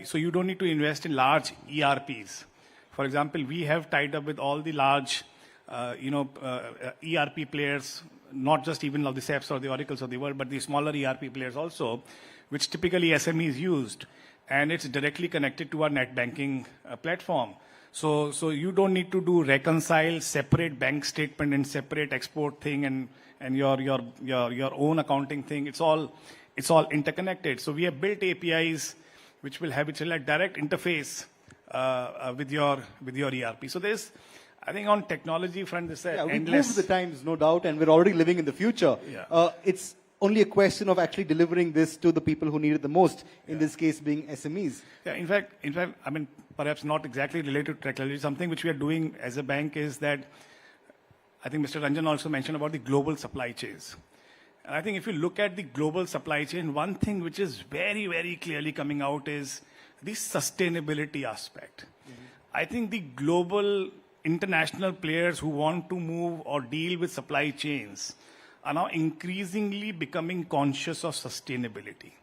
so you don't need to invest in large ERPs. For example, we have tied up with all the large, ERP players, not just even of the SAPs or the Oracles of the world, but the smaller ERP players also, which typically SMEs used. And it's directly connected to our net banking platform. So you don't need to reconcile separate bank statement and separate export thing and your own accounting thing. It's all interconnected. So we have built APIs which will have a direct interface with your ERP. So there's, I think on technology front, there's endless. We move with the times, no doubt, and we're already living in the future. Yeah. It's only a question of actually delivering this to the people who need it the most, in this case being SMEs. Yeah, in fact, I mean, perhaps not exactly related to technology. Something which we are doing as a bank is that, I think Mr. Ranjan also mentioned about the global supply chains. And I think if you look at the global supply chain, one thing which is very, very clearly coming out is the sustainability aspect. I think the global international players who want to move or deal with supply chains are now increasingly becoming conscious of sustainability.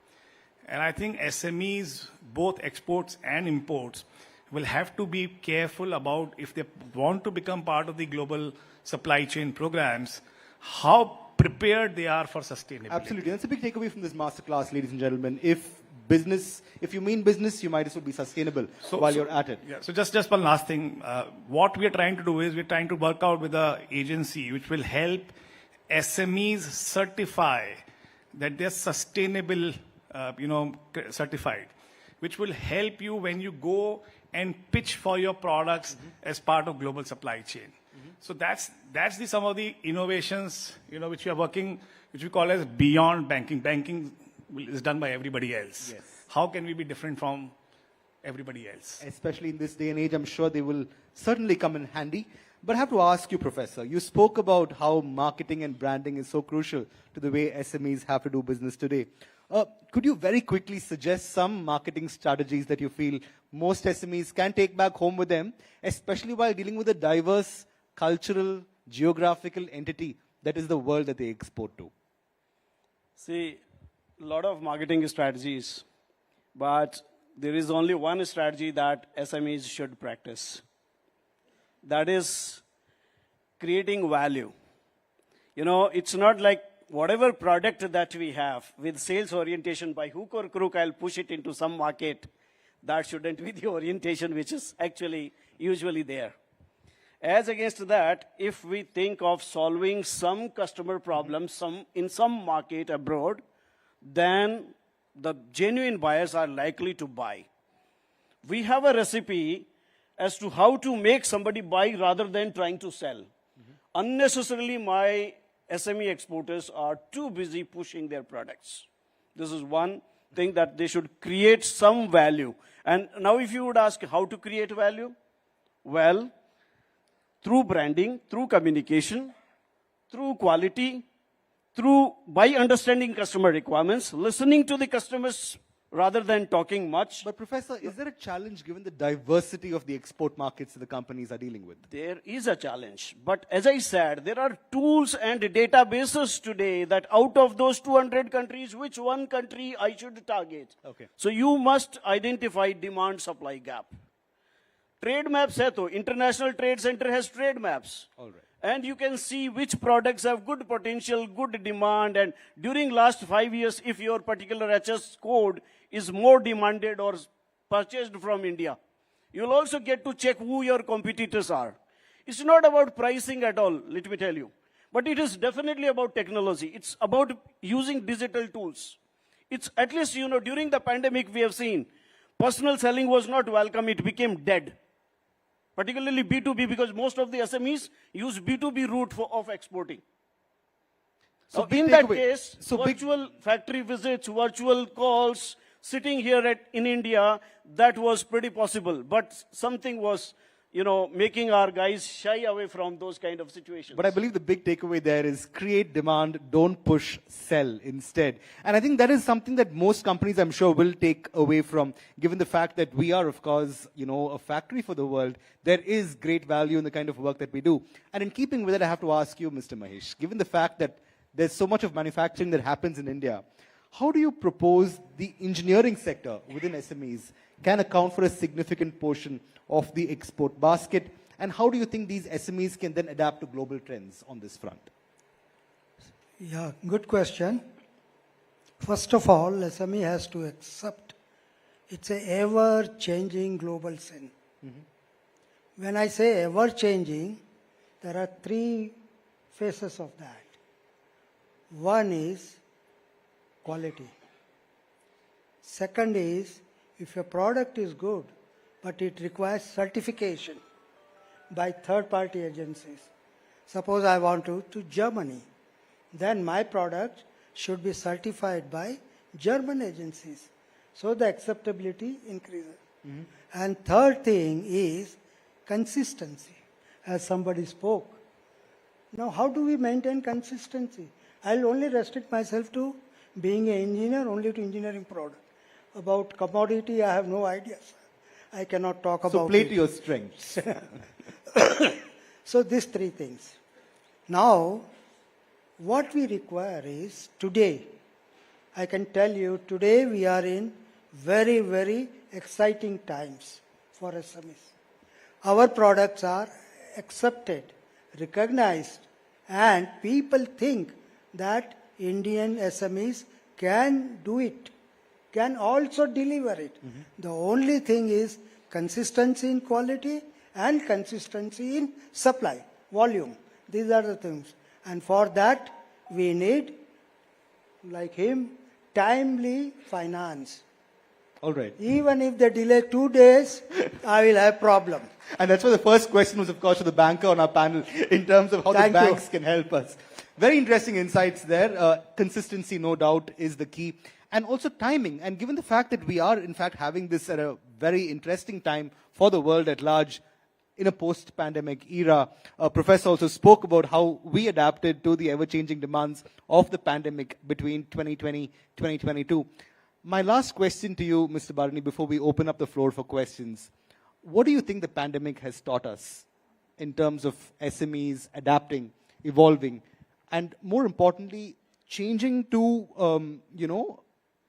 And I think SMEs, both exports and imports, will have to be careful about, if they want to become part of the global supply chain programs, how prepared they are for sustainability. Absolutely. That's a big takeaway from this masterclass, ladies and gentlemen. If you mean business, you might as well be sustainable while you're at it. Yeah. So just one last thing. What we are trying to do is we're trying to work out with an agency which will help SMEs certify that they're sustainable, certified, which will help you when you go and pitch for your products as part of global supply chain. So that's some of the innovations, which we are working, which we call as beyond banking. Banking is done by everybody else. Yes. How can we be different from everybody else? Especially in this day and age, I'm sure they will certainly come in handy. But I have to ask you, Professor, you spoke about how marketing and branding is so crucial to the way SMEs have to do business today. Could you very quickly suggest some marketing strategies that you feel most SMEs can take back home with them, especially while dealing with a diverse cultural, geographical entity that is the world that they export to? See, a lot of marketing strategies, but there is only one strategy that SMEs should practice. That is creating value. You know, it's not like whatever product that we have with sales orientation, by hook or crook, I'll push it into some market. That shouldn't be the orientation which is actually usually there. As against that, if we think of solving some customer problems in some market abroad, then the genuine buyers are likely to buy. We have a recipe as to how to make somebody buy rather than trying to sell. Unnecessarily, my SME exporters are too busy pushing their products. This is one thing that they should create some value. And now if you would ask how to create value, well, through branding, through communication, through quality, by understanding customer requirements, listening to the customers rather than talking much. But Professor, is there a challenge given the diversity of the export markets that the companies are dealing with? There is a challenge. But as I said, there are tools and databases today that out of those 200 countries, which one country I should target? Okay. So you must identify demand-supply gap. Trade maps hai to, International Trade Center has trade maps. All right. And you can see which products have good potential, good demand, and during last 5 years, if your particular HS code is more demanded or purchased from India, you'll also get to check who your competitors are. It's not about pricing at all, let me tell you. But it is definitely about technology. It's about using digital tools. It's at least, you know, during the pandemic we have seen, personal selling was not welcome, it became dead. Particularly B2B, because most of the SMEs use B2B route of exporting. So in that case, virtual factory visits, virtual calls, sitting here in India, that was pretty possible. But something was, you know, making our guys shy away from those kind of situations. But I believe the big takeaway there is create demand, don't push, sell instead. And I think that is something that most companies, I'm sure, will take away from, given the fact that we are, of course, you know, a factory for the world. There is great value in the kind of work that we do. And in keeping with it, I have to ask you, Mr. Mahesh, given the fact that there's so much of manufacturing that happens in India, how do you propose the engineering sector within SMEs can account for a significant portion of the export basket? And how do you think these SMEs can then adapt to global trends on this front? Yeah, good question. First of all, SME has to accept it's a ever-changing global scene. When I say ever-changing, there are three phases of that. One is quality. Second is, if your product is good, but it requires certification by third-party agencies. Suppose I want to Germany, then my product should be certified by German agencies. So the acceptability increases. And third thing is consistency, as somebody spoke. Now, how do we maintain consistency? I'll only restrict myself to being an engineer, only to engineering product. About commodity, I have no idea, sir. I cannot talk about it. So play to your strengths. So these three things. Now, what we require is today, I can tell you, today we are in very, very exciting times for SMEs. Our products are accepted, recognized, and people think that Indian SMEs can do it, can also deliver it. The only thing is consistency in quality and consistency in supply, volume. These are the things. And for that, we need, like him, timely finance. All right. Even if they delay 2 days, I will have problem. And that's why the first question was, of course, to the banker on our panel in terms of how the banks can help us. Very interesting insights there. Consistency, no doubt, is the key. And also timing. And given the fact that we are, in fact, having this at a very interesting time for the world at large in a post-pandemic era, Professor also spoke about how we adapted to the ever-changing demands of the pandemic between 2020, 2022. My last question to you, Mr. Barani, before we open up the floor for questions. What do you think the pandemic has taught us in terms of SMEs adapting, evolving, and more importantly, changing to,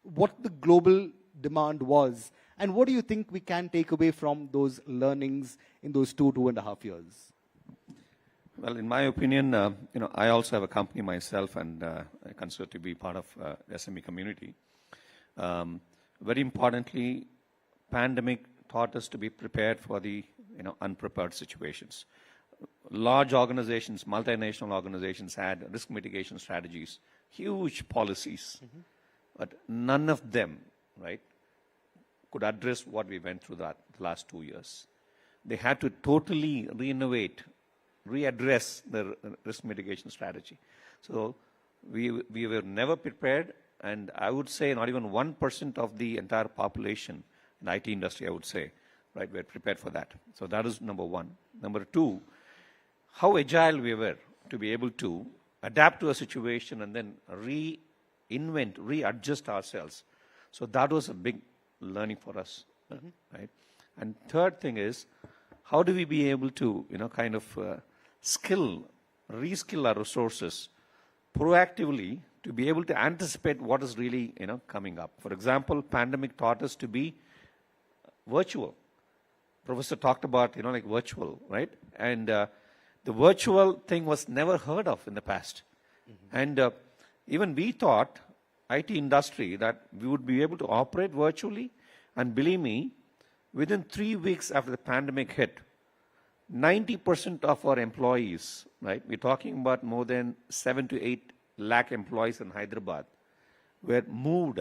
what the global demand was? And what do you think we can take away from those learnings in those 2.5 years? Well, in my opinion, I also have a company myself, and I consider to be part of the SME community. Very importantly, pandemic taught us to be prepared for the unprepared situations. Large organizations, multinational organizations had risk mitigation strategies, huge policies, but none of them, right, could address what we went through the last 2 years. They had to totally readdress the risk mitigation strategy. So we were never prepared, and I would say not even 1% of the entire population in the IT industry, I would say, right, were prepared for that. So that is number one. Number two, how agile we were to be able to adapt to a situation and then reinvent, readjust ourselves. So that was a big learning for us, right? And third thing is, how do we be able to, reskill our resources proactively to be able to anticipate what is really, coming up. For example, pandemic taught us to be virtual. Professor talked about, virtual, right? And the virtual thing was never heard of in the past. And even we thought, IT industry, that we would be able to operate virtually. And believe me, within 3 weeks after the pandemic hit, 90% of our employees, right, we're talking about more than 7 to 8 lakh employees in Hyderabad, were moved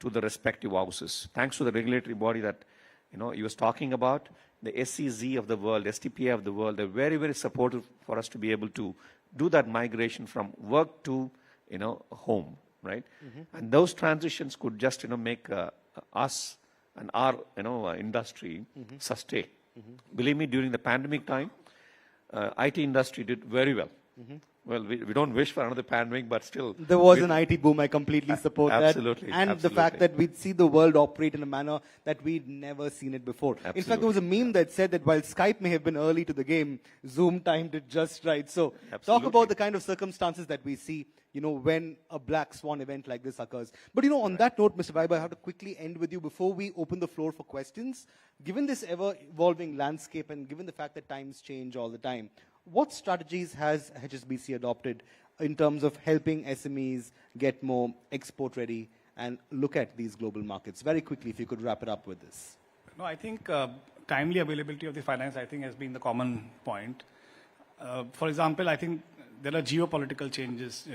to the respective offices. Thanks to the regulatory body that, he was talking about, the SEZ of the world, STPA of the world, they're very, very supportive for us to be able to do that migration from work to, home, right? And those transitions could just, make us and our, industry sustain. Believe me, during the pandemic time, IT industry did very well. Well, we don't wish for another pandemic, but still. There was an IT boom. I completely support absolutely, that. And absolutely. the fact that we'd see the world operate in a manner that we'd never seen it before. Absolutely. In fact, there was a meme that said that while Skype may have been early to the game, Zoom timed it just right. So talk about the kind of circumstances that we see, when a black swan event like this occurs. But, on that note, Mr. Vaiba, I have to quickly end with you before we open the floor for questions. Given this ever-evolving landscape and given the fact that times change all the time, what strategies has HSBC adopted in terms of helping SMEs get more export ready and look at these global markets? Very quickly, if you could wrap it up with this. No, I think timely availability of the finance, I think, has been the common point. For example, I think there are geopolitical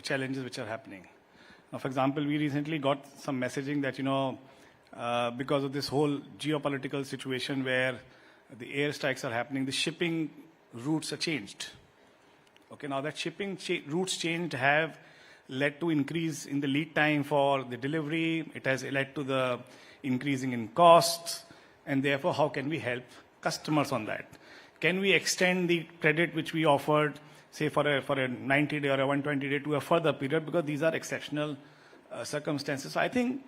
challenges which are happening. Now, for example, we recently got some messaging that, because of this whole geopolitical situation where the airstrikes are happening, the shipping routes are changed. Okay, now that shipping routes changed have led to increase in the lead time for the delivery. It has led to the increasing in costs, and therefore, how can we help customers on that? Can we extend the credit which we offered, say for a 90-day or a 120-day to a further period, because these are exceptional circumstances. So I think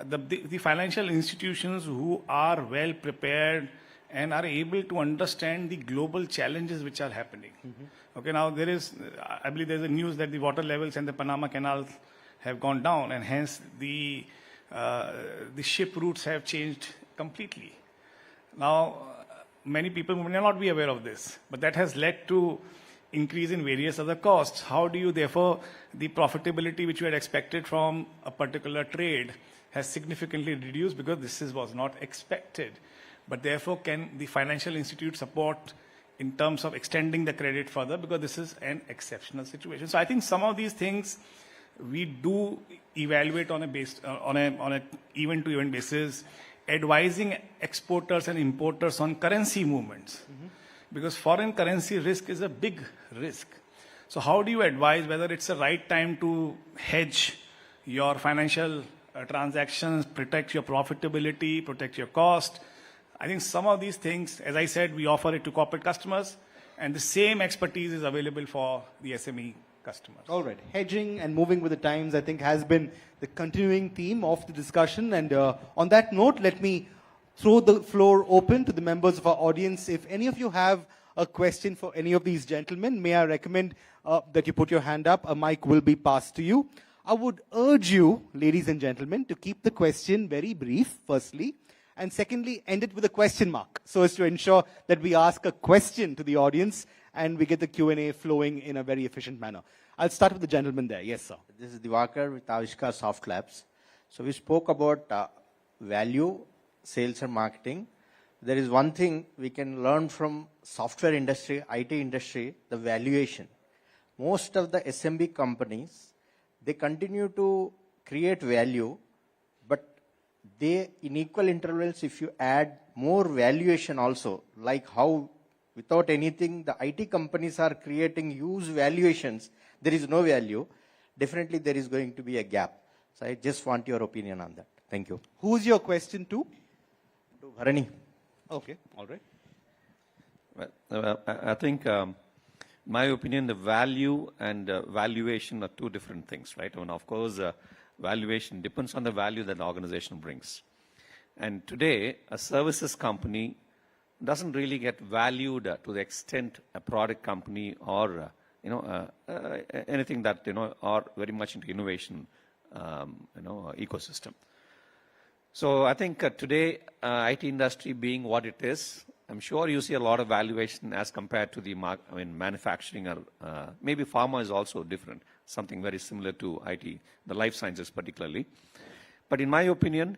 the financial institutions who are well prepared and are able to understand the global challenges which are happening. Okay, now I believe there's a news that the water levels in the Panama Canal have gone down, and hence the ship routes have changed completely. Now, many people may not be aware of this, but that has led to increase in various other costs. How do you, therefore, the profitability which you had expected from a particular trade has significantly reduced because this was not expected. But therefore, can the financial institute support in terms of extending the credit further, because this is an exceptional situation. So I think some of these things we do evaluate on a event-to-event basis, advising exporters and importers on currency movements, because foreign currency risk is a big risk. So how do you advise whether it's the right time to hedge your financial transactions, protect your profitability, protect your cost? I think some of these things, as I said, we offer it to corporate customers, and the same expertise is available for the SME customers. All right. Hedging and moving with the times, I think, has been the continuing theme of the discussion. And on that note, let me throw the floor open to the members of our audience. If any of you have a question for any of these gentlemen, may I recommend that you put your hand up. A mic will be passed to you. I would urge you, ladies and gentlemen, to keep the question very brief, firstly, and secondly, end it with a question mark, so as to ensure that we ask a question to the audience and we get the Q&A flowing in a very efficient manner. I'll start with the gentleman there. Yes, sir. This is Divakar with Avishkar Soft Labs. So we spoke about value, sales and marketing. There is one thing we can learn from software industry, IT industry, the valuation. Most of the SMB companies, they continue to create value, but they, in equal intervals, if you add more valuation also, like how without anything, the IT companies are creating huge valuations, there is no value, definitely there is going to be a gap. So I just want your opinion on that. Thank you. Who's your question to? To Bharani. Okay, all right. Well, I think, my opinion, the value and valuation are two different things, right? I mean, of course, valuation depends on the value that the organization brings. And today, a services company doesn't really get valued to the extent a product company or anything that are very much into innovation, ecosystem. So I think today, IT industry being what it is, I'm sure you see a lot of valuation as compared to the manufacturing or maybe pharma is also different, something very similar to IT, the life sciences particularly. But in my opinion,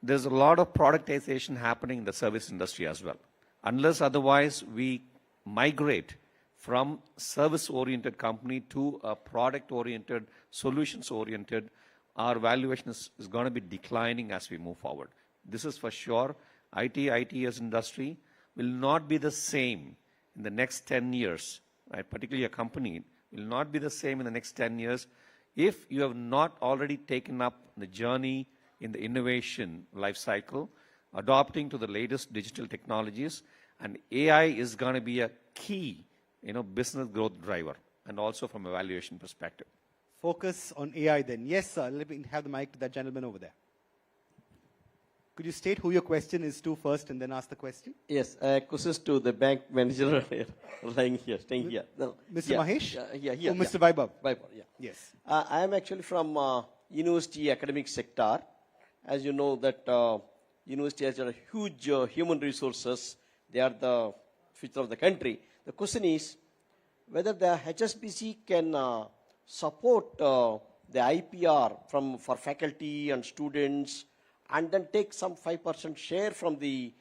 there's a lot of productization happening in the service industry as well. Unless otherwise we migrate from service-oriented company to a product-oriented, solutions-oriented, our valuation is going to be declining as we move forward. This is for sure. ITS industry will not be the same in the next 10 years, right? Particularly a company will not be the same in the next 10 years if you have not already taken up the journey in the innovation life cycle, adopting to the latest digital technologies, and AI is going to be a key, business growth driver, and also from a valuation perspective. Focus on AI then. Yes, sir. Let me have the mic to that gentleman over there. Could you state who your question is to first and then ask the question? Yes, questions to the bank manager lying here, staying here. No, Mr. Mahesh? Yeah. Or Mr. Vaibhav? Vaibhav, yeah. Yes. I am actually from university academic sector. As you know that universities are huge human resources. They are the future of the country. The question is whether the HSBC can support the IPR for faculty and students, and then take some 5% share from the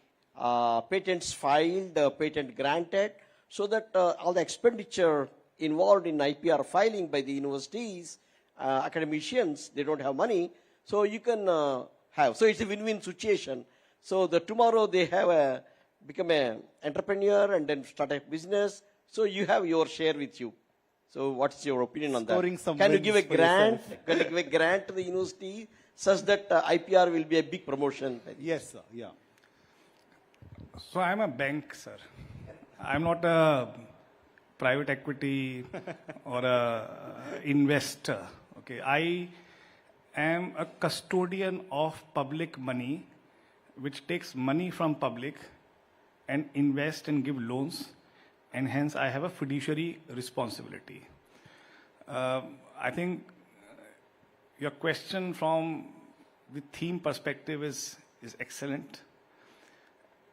patents filed, patent granted, so that all the expenditure involved in IPR filing by the universities, academicians, they don't have money, so you can have. So it's a win-win situation. So tomorrow they have become an entrepreneur and then start a business, so you have your share with you. So what's your opinion on that? Can you give a grant? Can you give a grant to the university such that IPR will be a big promotion? Yes, sir. Yeah. So I'm a bank, sir. I'm not a private equity or a investor. Okay, I am a custodian of public money, which takes money from public and invest and give loans, and hence I have a fiduciary responsibility. I think your question from the theme perspective is excellent.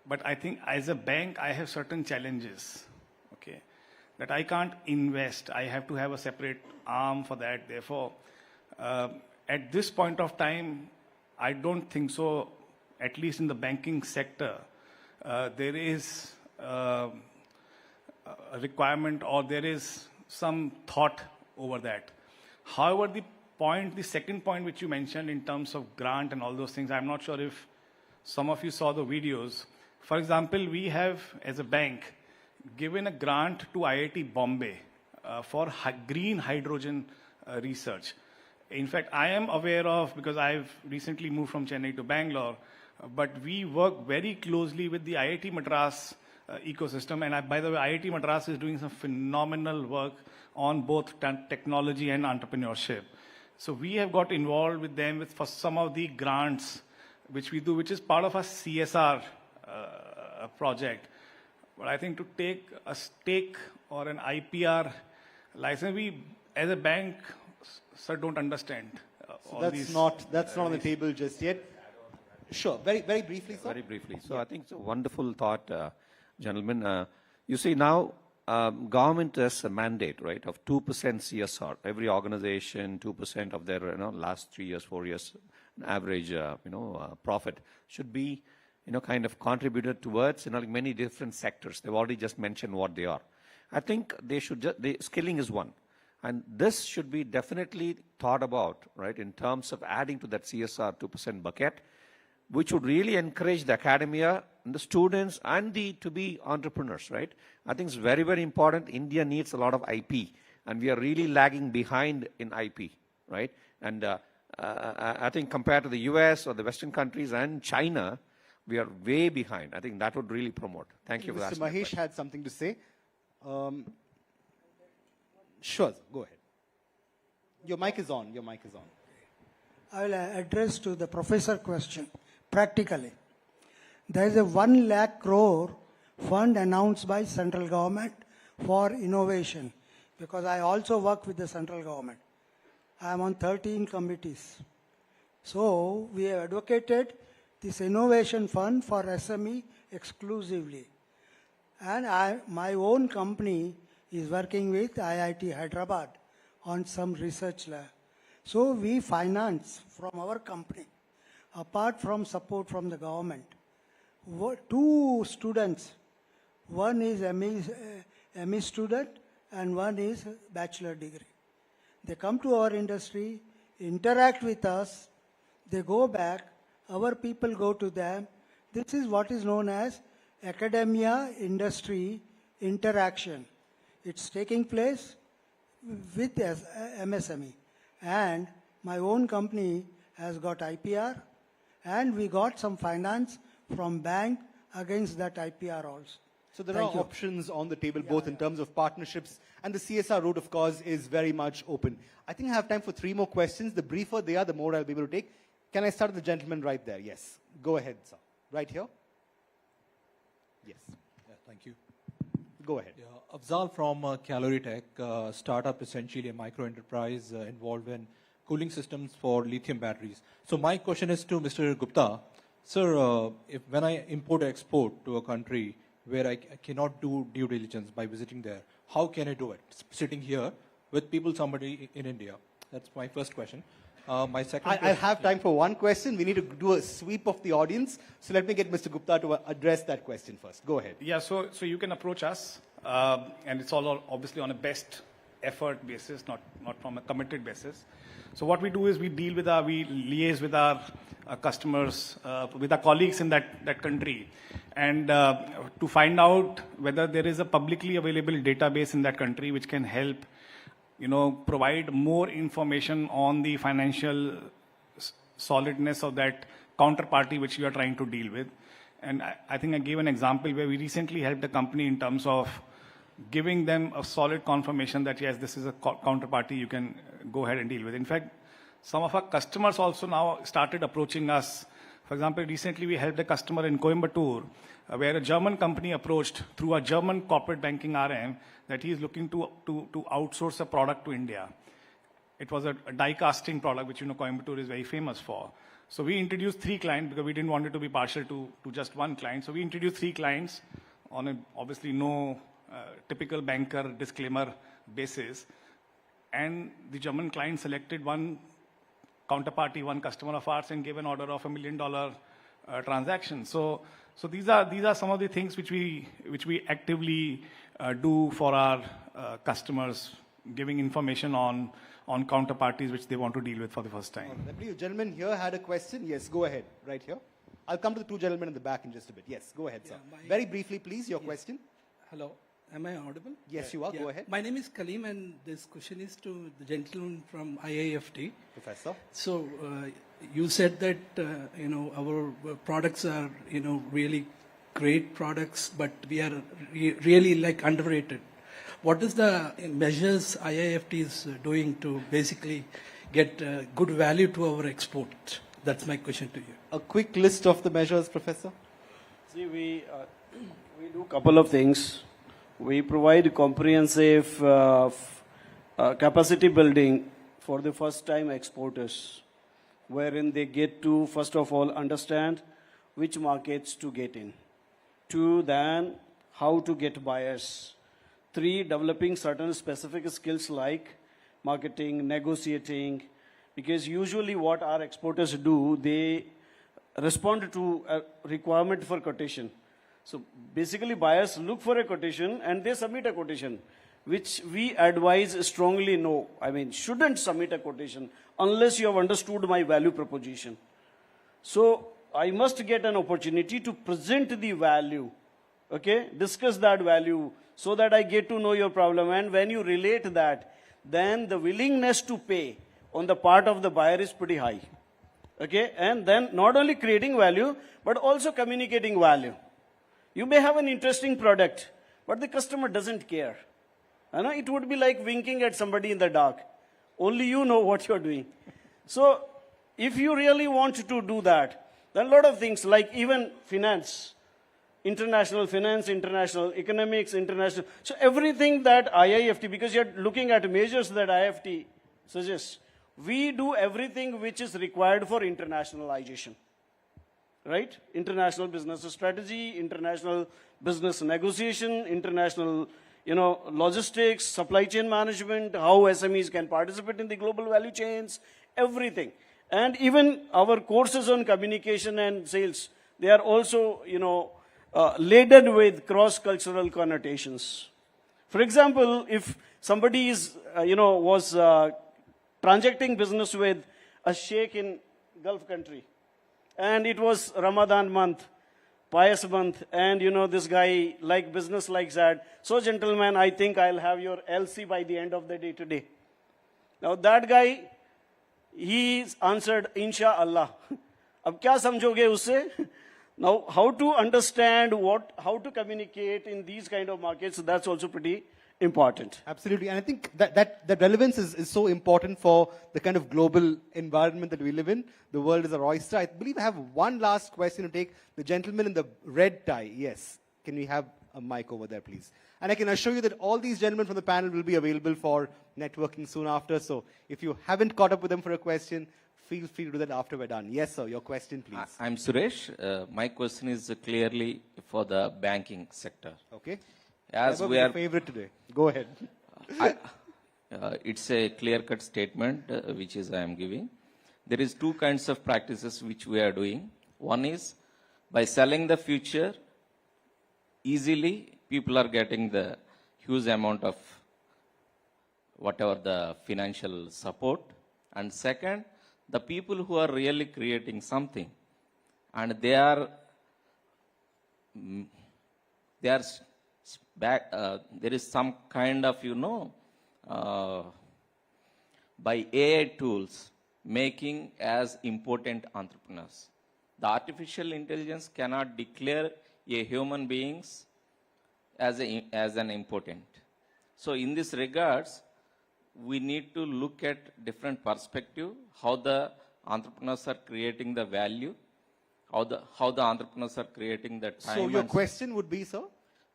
But I think as a bank, I have certain challenges, okay, that I can't invest. I have to have a separate arm for that. Therefore, at this point of time, I don't think so, at least in the banking sector, there is a requirement or there is some thought over that. However, the second point which you mentioned in terms of grant and all those things, I'm not sure if some of you saw the videos. For example, we have, as a bank, given a grant to IIT Bombay for green hydrogen research. In fact, I am aware of, because I've recently moved from Chennai to Bangalore, but we work very closely with the IIT Madras ecosystem. And by the way, IIT Madras is doing some phenomenal work on both technology and entrepreneurship. So we have got involved with them for some of the grants which we do, which is part of a CSR project. But I think to take a stake or an IPR license, we, as a bank, sir, don't understand all That's these. not on the table just yet. Sure, very briefly, sir. Very briefly. So I think it's a wonderful thought, gentlemen. You see now, government has a mandate, right, of 2% CSR. Every organization, 2% of their last 3 years, 4 years, an average profit should be kind of contributed towards like many different sectors. They've already just mentioned what they are. I think they should skilling is one. And this should be definitely thought about, right, in terms of adding to that CSR 2% bucket, which would really encourage the academia and the students and to be entrepreneurs, right? I think it's very, very important. India needs a lot of IP, and we are really lagging behind in IP, right? And I think compared to the US or the Western countries and China, we are way behind. I think that would really promote. Thank you for Mr. asking that Mahesh question. had something to say. Sure, go ahead. Your mic is on. I will address to the professor question practically. There is a 1 lakh crore fund announced by central government for innovation, because I also work with the central government. I am on 13 committees. So we have advocated this innovation fund for SME exclusively. And my own company is working with IIT Hyderabad on some research lab. So we finance from our company, apart from support from the government. 2 students, one is ME student and one is bachelor degree. They come to our industry, interact with us, they go back, our people go to them. This is what is known as academia-industry interaction. It's taking place with MSME. And my own company has got IPR, and we got some finance from bank against that IPR also. So there are options on the table, both in terms of partnerships, and the CSR route, of course, is very much open. I think I have time for 3 more questions. The briefer they are, the more I'll be able to take. Can I start with the gentleman right there? Yes. Go ahead, sir. Right here. Yes. Yeah, thank you. Go ahead. Yeah, Afzal from Calorie Tech, startup, essentially a micro enterprise involved in cooling systems for lithium batteries. So my question is to Mr. Gupta. Sir, when I import or export to a country where I cannot do due diligence by visiting there, how can I do it? Sitting here with somebody in India. That's my first question. My second I'll have time for 1 question. We need to do a sweep of the audience. So let me get Mr. Gupta to address that question first. Go ahead. Yeah, so you can approach us, and it's all obviously on a best effort basis, not from a committed basis. So what we do is we liaise with our customers, with our colleagues in that country, and to find out whether there is a publicly available database in that country which can help, provide more information on the financial solidness of that counterparty which you are trying to deal with. And I think I gave an example where we recently helped a company in terms of giving them a solid confirmation that, yes, this is a counterparty you can go ahead and deal with. In fact, some of our customers also now started approaching us. For example, recently we helped a customer in Coimbatore where a German company approached through a German corporate banking RM that he is looking to outsource a product to India. It was a die casting product, which Coimbatore is very famous for. So we introduced 3 clients because we didn't want it to be partial to just 1 client. So we introduced 3 clients on a obviously no typical banker disclaimer basis. And the German client selected 1 counterparty, 1 customer of ours, and gave an order of $1 million transaction. So these are some of the things which we actively do for our customers, giving information on counterparties which they want to deal with for the first time. I believe the gentleman here had a question. Yes, go ahead. Right here. I'll come to the 2 gentlemen in the back in just a bit. Yes, go ahead, sir. Very briefly, please, your question. Hello. Am I audible? Yes, you are. Go ahead. My name is Kaleem, and this question is to the gentleman from IIFT. Professor. So, you said that, our products are, really great products, but we are really underrated. What is the measures IIFT is doing to basically get good value to our export? That's my question to you. A quick list of the measures, Professor. See, we do a couple of things. We provide comprehensive capacity building for the first time exporters, wherein they get to, first of all, understand which markets to get in. 2, then how to get buyers. 3, developing certain specific skills like marketing, negotiating, because usually what our exporters do, they respond to a requirement for quotation. So basically buyers look for a quotation and they submit a quotation, which we advise strongly no. I mean, shouldn't submit a quotation unless you have understood my value proposition. So I must get an opportunity to present the value, okay, discuss that value so that I get to know your problem. And when you relate that, then the willingness to pay on the part of the buyer is pretty high. Okay, and then not only creating value, but also communicating value. You may have an interesting product, but the customer doesn't care. You know, it would be like winking at somebody in the dark. Only you know what you're doing. So if you really want to do that, then a lot of things like even finance, international finance, international economics, international. So everything that IIFT, because you're looking at measures that IIFT suggests, we do everything which is required for internationalization, right? International business strategy, international business negotiation, international, logistics, supply chain management, how SMEs can participate in the global value chains, everything. And even our courses on communication and sales, they are also, laden with cross-cultural connotations. For example, if somebody is, was transacting business with a sheikh in Gulf country, and it was Ramadan month, pious month, and this guy like business like that. So gentlemen, I think I'll have your LC by the end of the day today. Now that guy, he answered, Inshallah. Ab kya samjhoge usse? Now how to understand how to communicate in these kind of markets, that's also pretty important. Absolutely. And I think that relevance is so important for the kind of global environment that we live in. The world is our oyster. I believe I have one last question to take. The gentleman in the red tie. Yes. Can we have a mic over there, please? And I can assure you that all these gentlemen from the panel will be available for networking soon after. So if you haven't caught up with them for a question, feel free to do that after we're done. Yes, sir. Your question, please. I'm Suresh. My question is clearly for the banking sector. Okay. As we your are favorite today. Go ahead. It's a clear-cut statement which I am giving. There is 2 kinds of practices which we are doing. One is by selling the future easily, people are getting the huge amount of whatever the financial support. And second, the people who are really creating something, and they are back, there is some kind of, by AI tools, making as important entrepreneurs. The artificial intelligence cannot declare a human beings as an important. So in this regards, we need to look at different perspective, how the entrepreneurs are creating the value, how the entrepreneurs are creating the time. So your question would be, sir?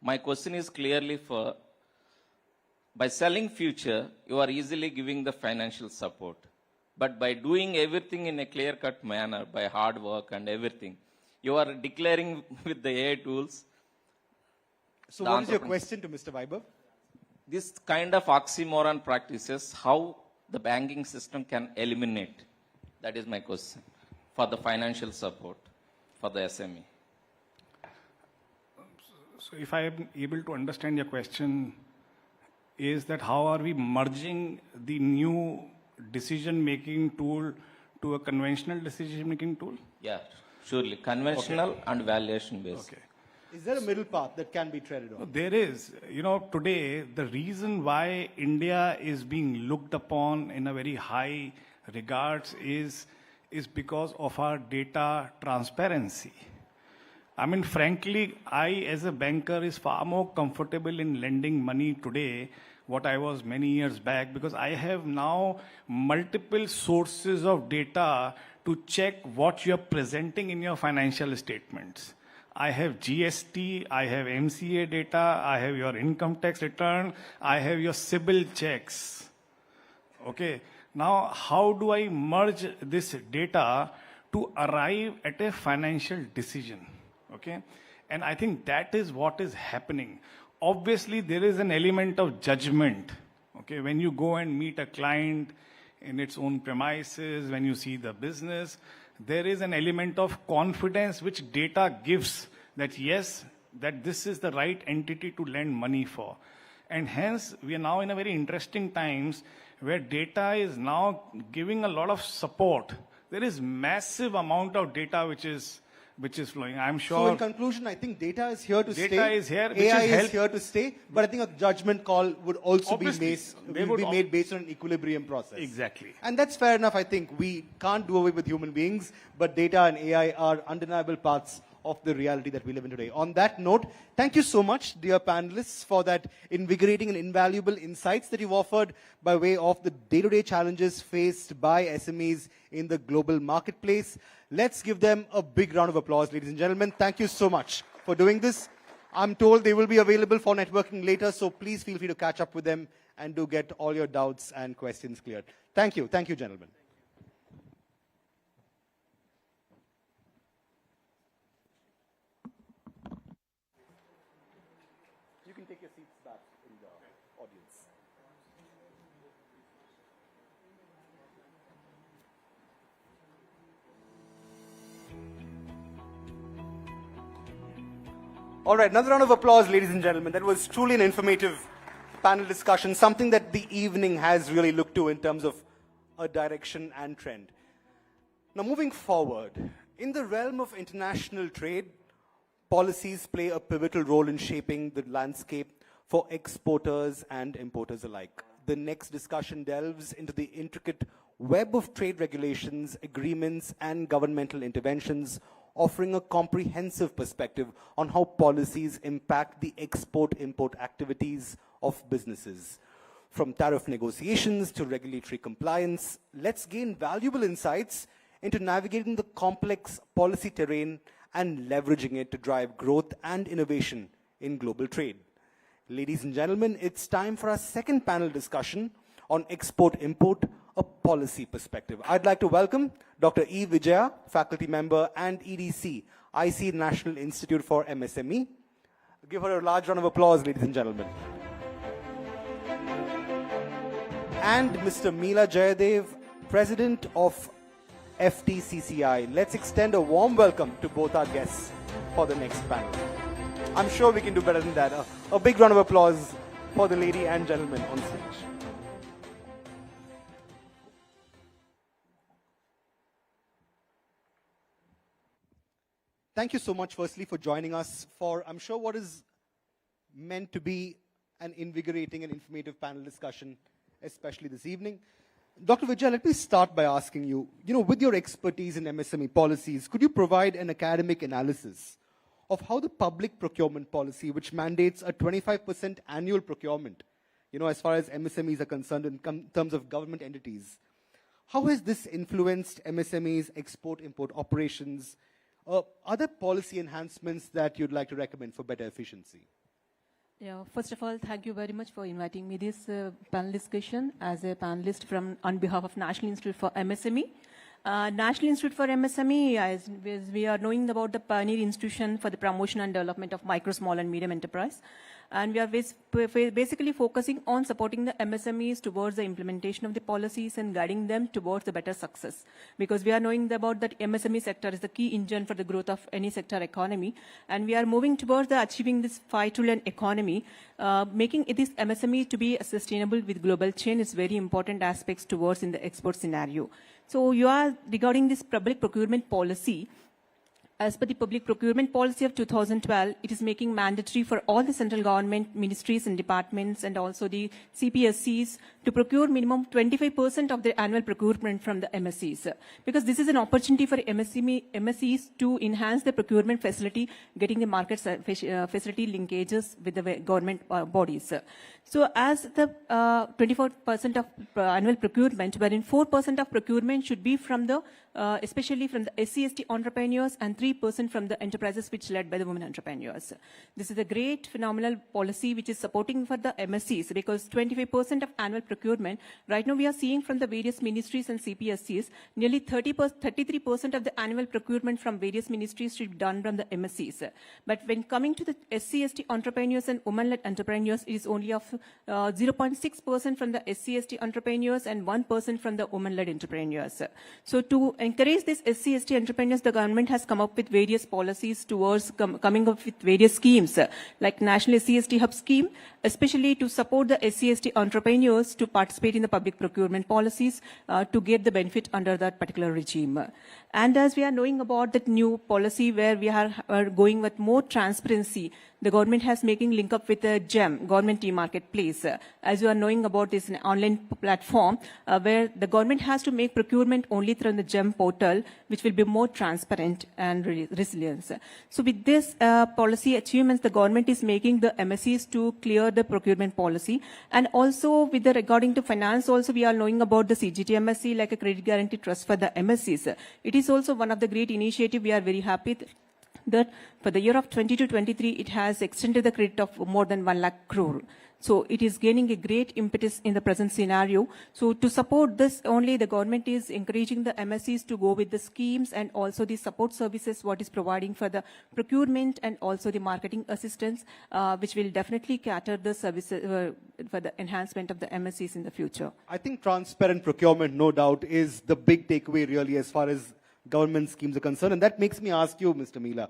My question is clearly for, by selling future, you are easily giving the financial support. But by doing everything in a clear-cut manner, by hard work and everything, you are declaring with the AI tools. So what is your question to Mr. Vaibhav? This kind of oxymoron practices, how the banking system can eliminate. That is my question for the financial support for the SME. So if I am able to understand your question, is that how are we merging the new decision-making tool to a conventional decision-making tool? Yeah, surely. Conventional and valuation-based. Okay. Is there a middle path that can be treaded on? There is. Today, the reason why India is being looked upon in a very high regards is because of our data transparency. I mean, frankly, I as a banker is far more comfortable in lending money today what I was many years back, because I have now multiple sources of data to check what you're presenting in your financial statements. I have GST, I have MCA data, I have your income tax return, I have your CIBIL checks. Okay. Now, how do I merge this data to arrive at a financial decision? Okay? And I think that is what is happening. Obviously, there is an element of judgment. Okay? When you go and meet a client in its own premises, when you see the business, there is an element of confidence which data gives that yes, that this is the right entity to lend money for. And hence, we are now in a very interesting times where data is now giving a lot of support. There is massive amount of data which is flowing. I'm sure. So in conclusion, I think data is here to stay. Data is here, which AI is is here to stay. But I think a judgment call would also be made based on an equilibrium process. Exactly. And that's fair enough. I think we can't do away with human beings, but data and AI are undeniable parts of the reality that we live in today. On that note, thank you so much, dear panelists, for that invigorating and invaluable insights that you've offered by way of the day-to-day challenges faced by SMEs in the global marketplace. Let's give them a big round of applause, ladies and gentlemen. Thank you so much for doing this. I'm told they will be available for networking later, so please feel free to catch up with them and do get all your doubts and questions cleared. Thank you. Thank you, gentlemen. You can take your seats back in the audience. All right, another round of applause, ladies and gentlemen. That was truly an informative panel discussion, something that the evening has really looked to in terms of a direction and trend. Now, moving forward, in the realm of international trade, policies play a pivotal role in shaping the landscape for exporters and importers alike. The next discussion delves into the intricate web of trade regulations, agreements, and governmental interventions, offering a comprehensive perspective on how policies impact the export-import activities of businesses. From tariff negotiations to regulatory compliance, let's gain valuable insights into navigating the complex policy terrain and leveraging it to drive growth and innovation in global trade. Ladies and gentlemen, it's time for our second panel discussion on export-import, a policy perspective. I'd like to welcome Dr. E. Vijaya, faculty member and EDC, IC National Institute for MSME. Give her a large round of applause, ladies and gentlemen. And Mr. Meela Jayadev, president of FTCCI. Let's extend a warm welcome to both our guests for the next panel. I'm sure we can do better than that. A big round of applause for the lady and gentleman on stage. Thank you so much, firstly, for joining us for, I'm sure, what is meant to be an invigorating and informative panel discussion, especially this evening. Dr. Vijay, let me start by asking you, with your expertise in MSME policies, could you provide an academic analysis of how the public procurement policy, which mandates a 25% annual procurement, as far as MSMEs are concerned in terms of government entities, how has this influenced MSMEs' export-import operations? Other policy enhancements that you'd like to recommend for better efficiency? Yeah, first of all, thank you very much for inviting me this panel discussion as a panelist on behalf of National Institute for MSME. National Institute for MSME, as we are knowing about the pioneer institution for the promotion and development of micro, small and medium enterprise. And we are basically focusing on supporting the MSMEs towards the implementation of the policies and guiding them towards the better success. Because we are knowing about that MSME sector is the key engine for the growth of any sector economy. And we are moving towards achieving this 5 trillion economy. Making this MSME to be sustainable with global chain is very important aspects towards in the export scenario. So you are regarding this public procurement policy. As per the public procurement policy of 2012, it is making mandatory for all the central government ministries and departments and also the CPSCs to procure minimum 25% of their annual procurement from the MSCs. Because this is an opportunity for MSCs to enhance the procurement facility, getting the market facility linkages with the government bodies. So as the 24% of annual procurement, wherein 4% of procurement should be from the especially from the SC/ST entrepreneurs and 3% from the enterprises which led by the women entrepreneurs. This is a great phenomenal policy which is supporting for the MSCs because 25% of annual procurement, right now we are seeing from the various ministries and CPSCs, nearly 33% of the annual procurement from various ministries should be done from the MSCs. But when coming to the SC/ST entrepreneurs and women-led entrepreneurs, it is only of 0.6% from the SC/ST entrepreneurs and 1% from the women-led entrepreneurs. So to encourage these SC/ST entrepreneurs, the government has come up with various policies towards coming up with various schemes, like National SC/ST Hub Scheme, especially to support the SC/ST entrepreneurs to participate in the public procurement policies to get the benefit under that particular regime. And as we are knowing about that new policy where we are going with more transparency, the government has making link up with the GEM, Government E-Marketplace. As you are knowing about this an online platform where the government has to make procurement only through the GEM portal, which will be more transparent and resilient. So with this policy achievements, the government is making the MSCs to clear the procurement policy. And also with the regarding to finance also, we are knowing about the CGT MSC like a credit guarantee trust for the MSCs. It is also one of the great initiative. We are very happy that for the year of 22-23, it has extended the credit of more than 1 lakh crore. So it is gaining a great impetus in the present scenario. So to support this only, the government is encouraging the MSCs to go with the schemes and also the support services what is providing for the procurement and also the marketing assistance, which will definitely cater the services for the enhancement of the MSCs in the future. I think transparent procurement, no doubt, is the big takeaway really as far as government schemes are concerned. And that makes me ask you, Mr. Meela,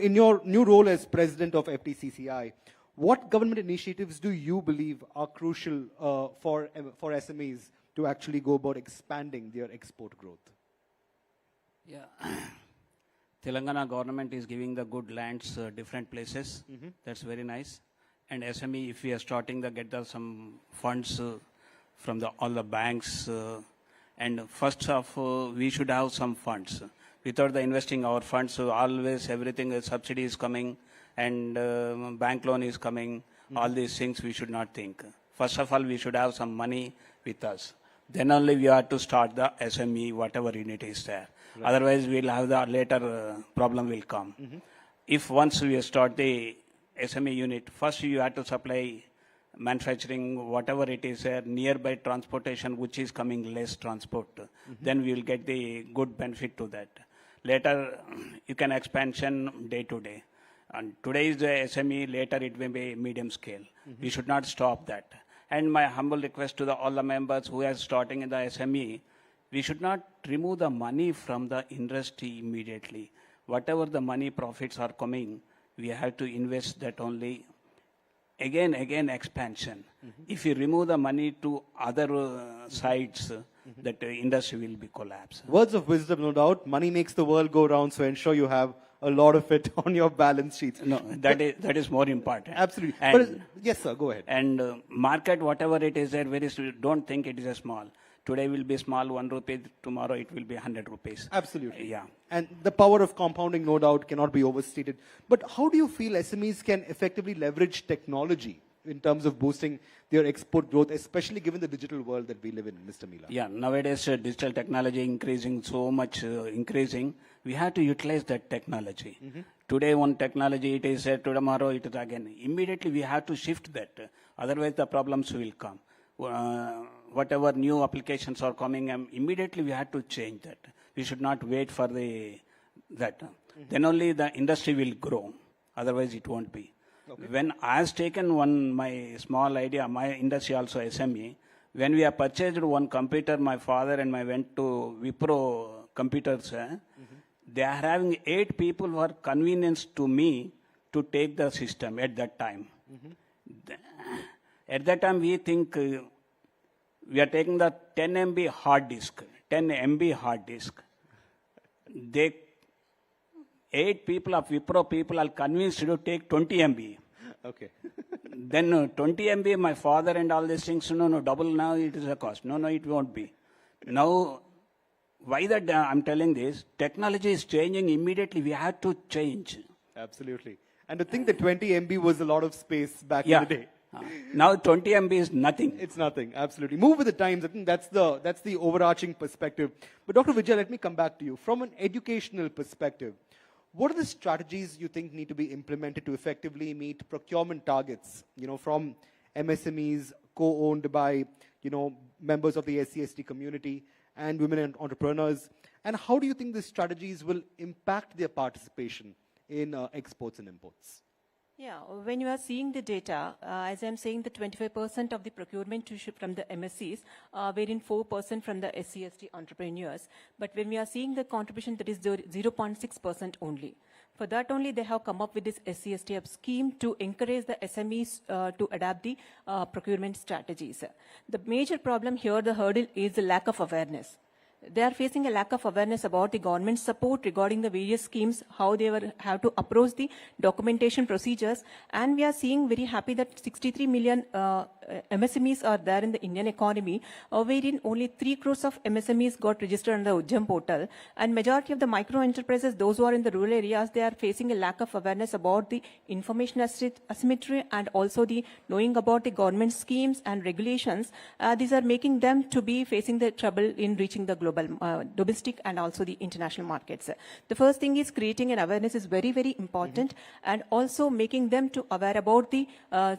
in your new role as president of FTCCI, what government initiatives do you believe are crucial for SMEs to actually go about expanding their export growth? Yeah, Telangana government is giving the good lands different places. That's very nice. And SME, if we are starting to get some funds from all the banks, and first off, we should have some funds. Without the investing our funds, always everything, subsidy is coming and bank loan is coming. All these things we should not think. First of all, we should have some money with us. Then only we have to start the SME, whatever unit is there. Right. Otherwise, we'll have the later problem will come. If once we start the SME unit, first you have to supply manufacturing, whatever it is, nearby transportation, which is coming less transport. Then we will get the good benefit to that. Later, you can expansion day to day. And today is the SME, later it may be medium scale. We should not stop that. And my humble request to all the members who are starting in the SME, we should not remove the money from the industry immediately. Whatever the money profits are coming, we have to invest that only. Again, expansion. If you remove the money to other sides, that industry will be collapsed. Words of wisdom, no doubt. Money makes the world go round, so ensure you have a lot of it on your balance sheets. No, that is more important. Absolutely. And, yes, sir, go ahead. And market, whatever it is there, don't think it is a small. Today will be small, 1 rupee. Tomorrow it will be 100 rupees. Absolutely. Yeah. And the power of compounding, no doubt, cannot be overstated. But how do you feel SMEs can effectively leverage technology in terms of boosting their export growth, especially given the digital world that we live in, Mr. Meela? Yeah, nowadays digital technology increasing so much, increasing. We have to utilize that technology. Today one technology it is, tomorrow it is again. Immediately we have to shift that. Otherwise the problems will come. Whatever new applications are coming, immediately we have to change that. We should not wait for that. Then only the industry will grow. Otherwise it won't be. Okay. When I has taken my small idea, my industry also SME, when we have purchased one computer, my father and I went to Wipro computers, they are having 8 people who are convenienced to me to take the system at that time. At that time we think we are taking the 10 MB hard disk, 10 MB hard disk. 8 people of Wipro people are convinced to take 20 MB. Okay. Then 20 MB, my father and all these things, no, double now it is a cost. No, it won't be. Now, why that I'm telling this, technology is changing immediately. We have to change. Absolutely. And to think that 20 MB was a lot of space back in the day. Now 20 MB is nothing. It's nothing, absolutely. Move with the times. I think that's the overarching perspective. But Dr. Vijay, let me come back to you. From an educational perspective, what are the strategies you think need to be implemented to effectively meet procurement targets, from MSMEs co-owned by, members of the SC/ST community and women and entrepreneurs? And how do you think these strategies will impact their participation in exports and imports? Yeah, when you are seeing the data, as I'm saying, the 25% of the procurement from the MSCs, wherein 4% from the SC/ST entrepreneurs. But when we are seeing the contribution, that is 0.6% only. For that only, they have come up with this SC/ST scheme to encourage the SMEs to adapt the procurement strategies. The major problem here, the hurdle, is the lack of awareness. They are facing a lack of awareness about the government support regarding the various schemes, how they have to approach the documentation procedures. And we are seeing very happy that 63 million MSMEs are there in the Indian economy, wherein only 3 crores of MSMEs got registered on the Ujjam portal. And majority of the micro enterprises, those who are in the rural areas, they are facing a lack of awareness about the information asymmetry and also the knowing about the government schemes and regulations. These are making them to be facing the trouble in reaching the global, domestic and also the international markets. The first thing is creating an awareness is very, very important, and also making them to aware about the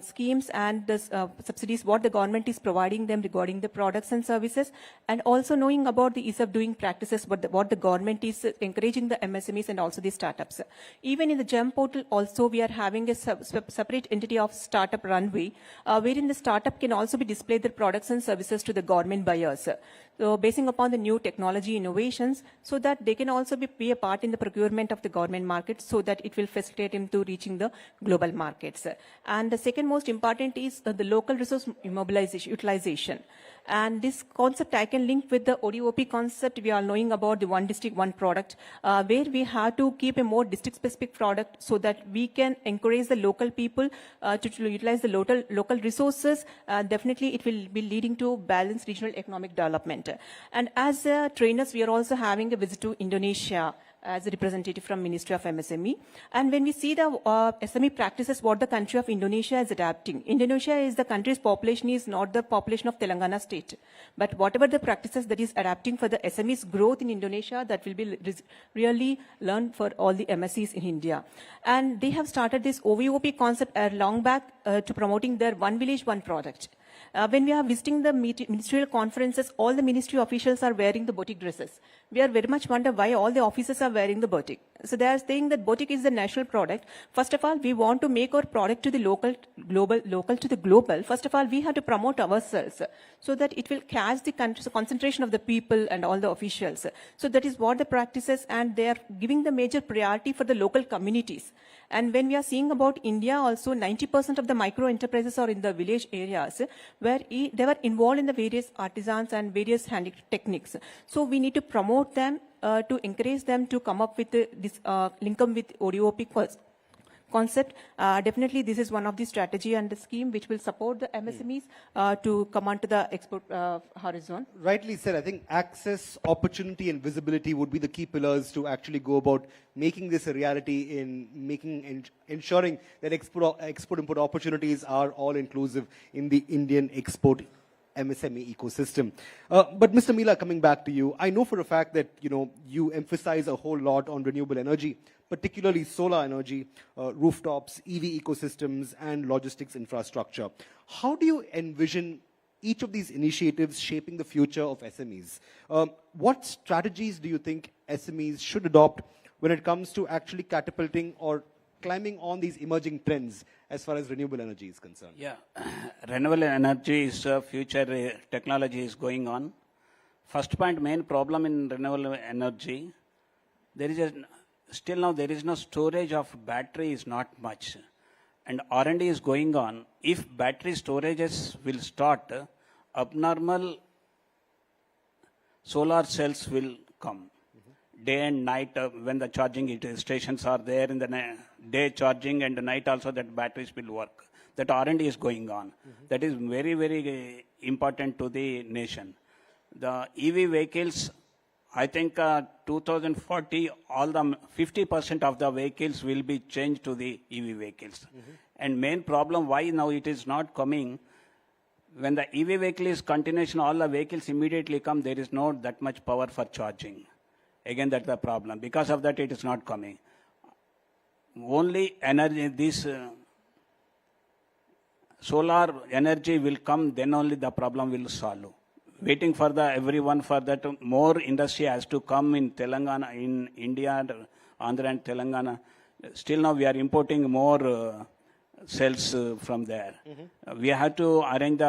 schemes and the subsidies, what the government is providing them regarding the products and services, and also knowing about the ease of doing practices, what the government is encouraging the MSMEs and also the startups. Even in the GEM portal also, we are having a separate entity of startup runway, wherein the startup can also be displayed their products and services to the government buyers. So basing upon the new technology innovations, so that they can also be a part in the procurement of the government market, so that it will facilitate him to reaching the global markets. And the second most important is the local resource utilization. And this concept I can link with the ODOP concept. We are knowing about the one district, one product, where we have to keep a more district-specific product so that we can encourage the local people to utilize the local resources. Definitely, it will be leading to balanced regional economic development. And as trainers, we are also having a visit to Indonesia as a representative from Ministry of MSME. And when we see the SME practices, what the country of Indonesia is adapting. Indonesia is the country's population is not the population of Telangana state. But whatever the practices that is adapting for the SMEs growth in Indonesia, that will be really learned for all the MSCs in India. And they have started this OVOP concept long back to promoting their one village, one product. When we are visiting the ministerial conferences, all the ministry officials are wearing the boutique dresses. We are very much wonder why all the officers are wearing the boutique. So they are saying that boutique is the national product. First of all, we want to make our product to the local to the global. First of all, we have to promote ourselves so that it will catch the concentration of the people and all the officials. So that is what the practices, and they are giving the major priority for the local communities. And when we are seeing about India also, 90% of the micro enterprises are in the village areas where they were involved in the various artisans and various hand techniques. So we need to promote them to encourage them to come up with this link up with ODOP concept. Definitely this is one of the strategy and the scheme which will support the MSMEs to come onto the export horizon. Rightly said. I think access, opportunity and visibility would be the key pillars to actually go about making this a reality, in ensuring that export-import opportunities are all inclusive in the Indian export MSME ecosystem. But Mr. Mila, coming back to you, I know for a fact that you emphasize a whole lot on renewable energy, particularly solar energy, rooftops, EV ecosystems, and logistics infrastructure. How do you envision each of these initiatives shaping the future of SMEs? What strategies do you think SMEs should adopt when it comes to actually catapulting or climbing on these emerging trends as far as renewable energy is concerned? Yeah, renewable energy is future technology is going on. First point, main problem in renewable energy, still now there is no storage of battery is not much. And R&D is going on. If battery storages will start, abnormal solar cells will come. Day and night, when the charging stations are there, in the day charging and the night also that batteries will work. That R&D is going on. That is very, very important to the nation. The EV vehicles I think 2040, all the 50% of the vehicles will be changed to the EV vehicles. And main problem why now it is not coming, when the EV vehicle is continuation, all the vehicles immediately come, there is not that much power for charging. Again, that's the problem. Because of that, it is not coming. Only energy, this solar energy will come, then only the problem will solve. Waiting for the everyone for that, more industry has to come in Telangana, in India, Andhra and Telangana. Still now we are importing more cells from there. We have to arrange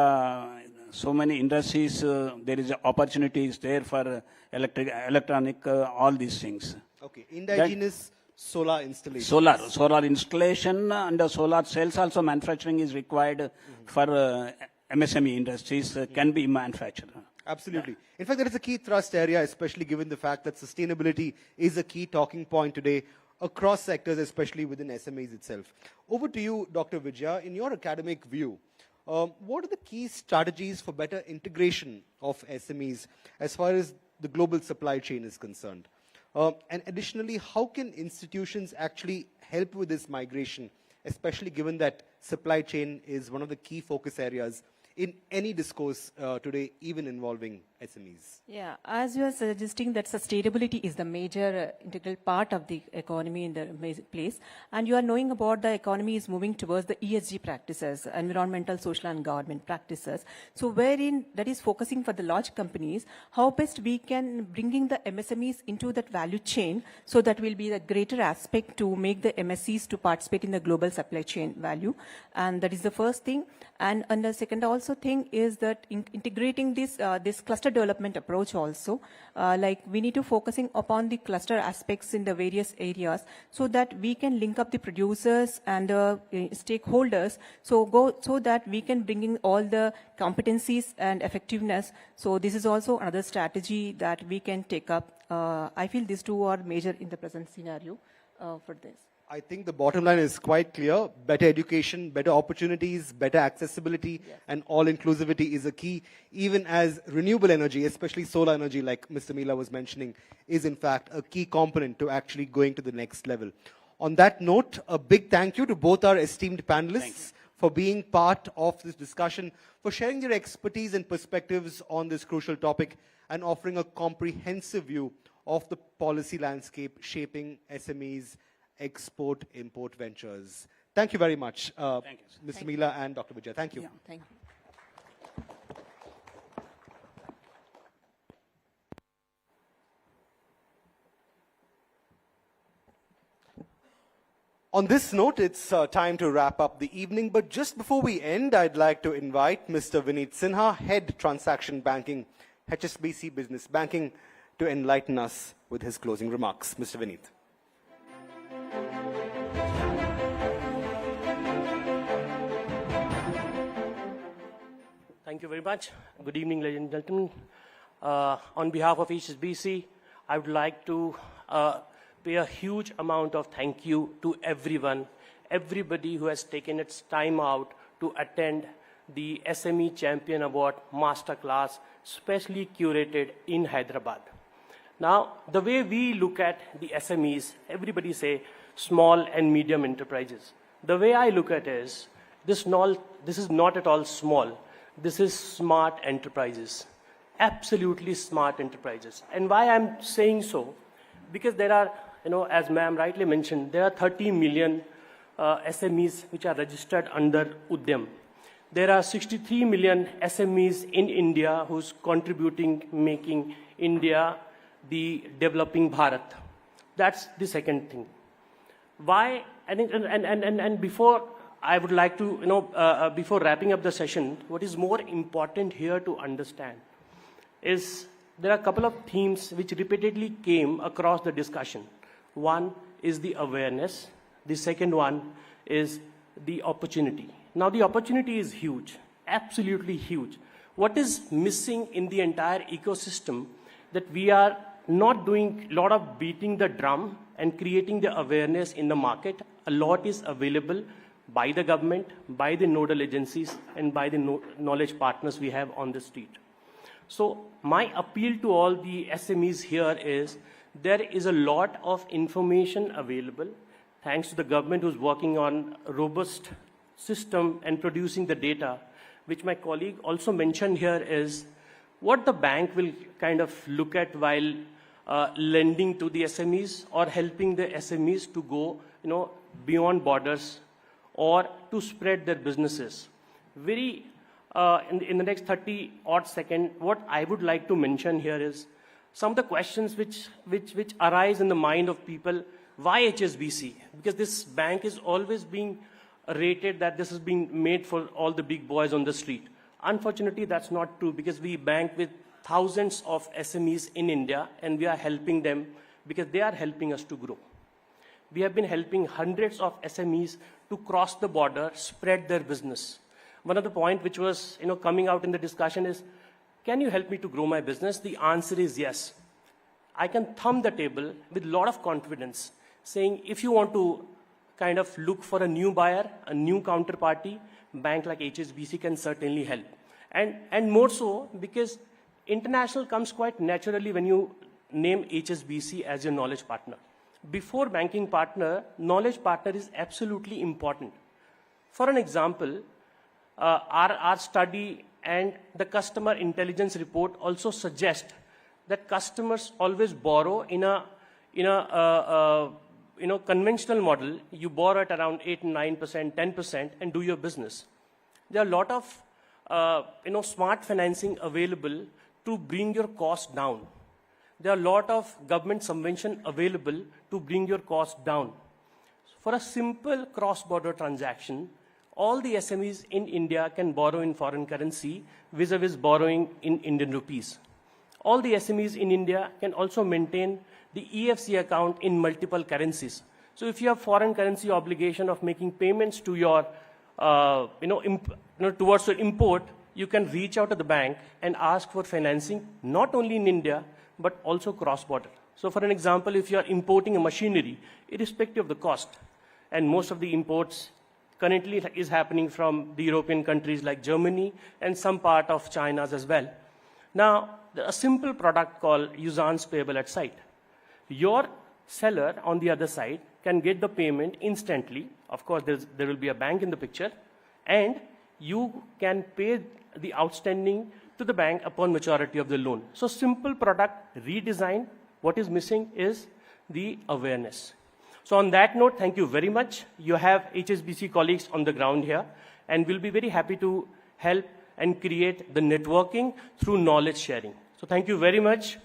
so many industries, there is opportunities there for electronic, all these things. Okay, indigenous solar installation. Solar installation and solar cells also manufacturing is required for MSME industries, can be manufactured. Absolutely. In fact, there is a key thrust area, especially given the fact that sustainability is a key talking point today across sectors, especially within SMEs itself. Over to you, Dr. Vijaya. In your academic view, what are the key strategies for better integration of SMEs as far as the global supply chain is concerned? And additionally, how can institutions actually help with this migration, especially given that supply chain is one of the key focus areas in any discourse today, even involving SMEs? Yeah, as you are suggesting that sustainability is the major integral part of the economy in the place, and you are knowing about the economy is moving towards the ESG practices, environmental, social and government practices. So wherein that is focusing for the large companies, how best we can bringing the MSMEs into that value chain, so that will be the greater aspect to make the MSCs to participate in the global supply chain value. And that is the first thing. And the second also thing is that integrating this cluster development approach also, like we need to focusing upon the cluster aspects in the various areas, so that we can link up the producers and stakeholders, so that we can bring in all the competencies and effectiveness. So this is also another strategy that we can take up. I feel these two are major in the present scenario for this. I think the bottom line is quite clear. Better education, better opportunities, better accessibility, and all-inclusivity is a key, even as renewable energy, especially solar energy, like Mr. Mila was mentioning, is in fact a key component to actually going to the next level. On that note, a big thank you to both our esteemed panelists for being part of this discussion, for sharing their expertise and perspectives on this crucial topic, and offering a comprehensive view of the policy landscape shaping SMEs, export-import ventures. Thank you very much, Mr. Mila and Dr. Vijay. Thank you. Yeah, thank you. On this note, it's time to wrap up the evening, but just before we end, I'd like to invite Mr. Vineet Sinha, Head Transaction Banking, HSBC Business Banking, to enlighten us with his closing remarks. Mr. Vineet. Thank you very much. Good evening, ladies and gentlemen. On behalf of HSBC, I would like to pay a huge amount of thank you to everybody who has taken its time out to attend the SME Champion Award Masterclass, specially curated in Hyderabad. Now, the way we look at the SMEs, everybody say small and medium enterprises. The way I look at it is, this is not at all small. This is smart enterprises, absolutely smart enterprises. And why I'm saying so? Because there are, as ma'am rightly mentioned, there are 30 million SMEs which are registered under Udyam. There are 63 million SMEs in India who's contributing, making India the developing Bharat. That's the second thing. Why? And before I would like to, before wrapping up the session, what is more important here to understand is there are a couple of themes which repeatedly came across the discussion. One is the awareness. The second one is the opportunity. Now, the opportunity is huge, absolutely huge. What is missing in the entire ecosystem that we are not doing a lot of beating the drum and creating the awareness in the market. A lot is available by the government, by the nodal agencies, and by the knowledge partners we have on the street. So my appeal to all the SMEs here is there is a lot of information available thanks to the government who's working on a robust system and producing the data, which my colleague also mentioned here is what the bank will kind of look at while lending to the SMEs or helping the SMEs to go, beyond borders or to spread their businesses. In the next 30 odd seconds, what I would like to mention here is some of the questions which arise in the mind of people. Why HSBC? Because this bank is always being rated that this is being made for all the big boys on the street. Unfortunately, that's not true because we bank with thousands of SMEs in India and we are helping them because they are helping us to grow. We have been helping hundreds of SMEs to cross the border, spread their business. One of the points which was coming out in the discussion is, can you help me to grow my business? The answer is yes. I can thumb the table with a lot of confidence saying if you want to kind of look for a new buyer, a new counterparty, bank like HSBC can certainly help. And more so because international comes quite naturally when you name HSBC as your knowledge partner. Before banking partner, knowledge partner is absolutely important. For an example, our study and the customer intelligence report also suggest that customers always borrow in a conventional model. You borrow at around 8, 9%, 10% and do your business. There are a lot of smart financing available to bring your cost down. There are a lot of government subvention available to bring your cost down. For a simple cross-border transaction, all the SMEs in India can borrow in foreign currency vis-a-vis borrowing in Indian rupees. All the SMEs in India can also maintain the EFC account in multiple currencies. So if you have foreign currency obligation of making payments to your, towards your import, you can reach out to the bank and ask for financing, not only in India, but also cross-border. So for an example, if you are importing a machinery, irrespective of the cost, and most of the imports currently is happening from the European countries like Germany and some part of China's as well. Now, a simple product called Usance Payable at Site. Your seller on the other side can get the payment instantly. Of course, there will be a bank in the picture, and you can pay the outstanding to the bank upon maturity of the loan. So simple product redesign. What is missing is the awareness. So on that note, thank you very much. You have HSBC colleagues on the ground here, and we'll be very happy to help and create the networking through knowledge sharing. So thank you very much.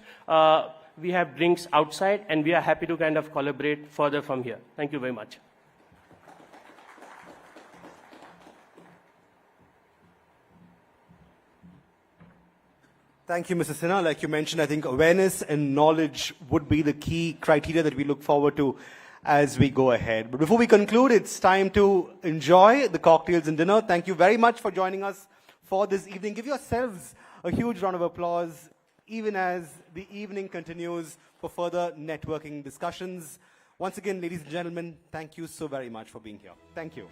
We have drinks outside, and we are happy to kind of collaborate further from here. Thank you very much. Thank you, Mr. Sinha. Like you mentioned, I think awareness and knowledge would be the key criteria that we look forward to as we go ahead. But before we conclude, it's time to enjoy the cocktails and dinner. Thank you very much for joining us for this evening. Give yourselves a huge round of applause, even as the evening continues for further networking discussions. Once again, ladies and gentlemen, thank you so very much for being here. Thank you.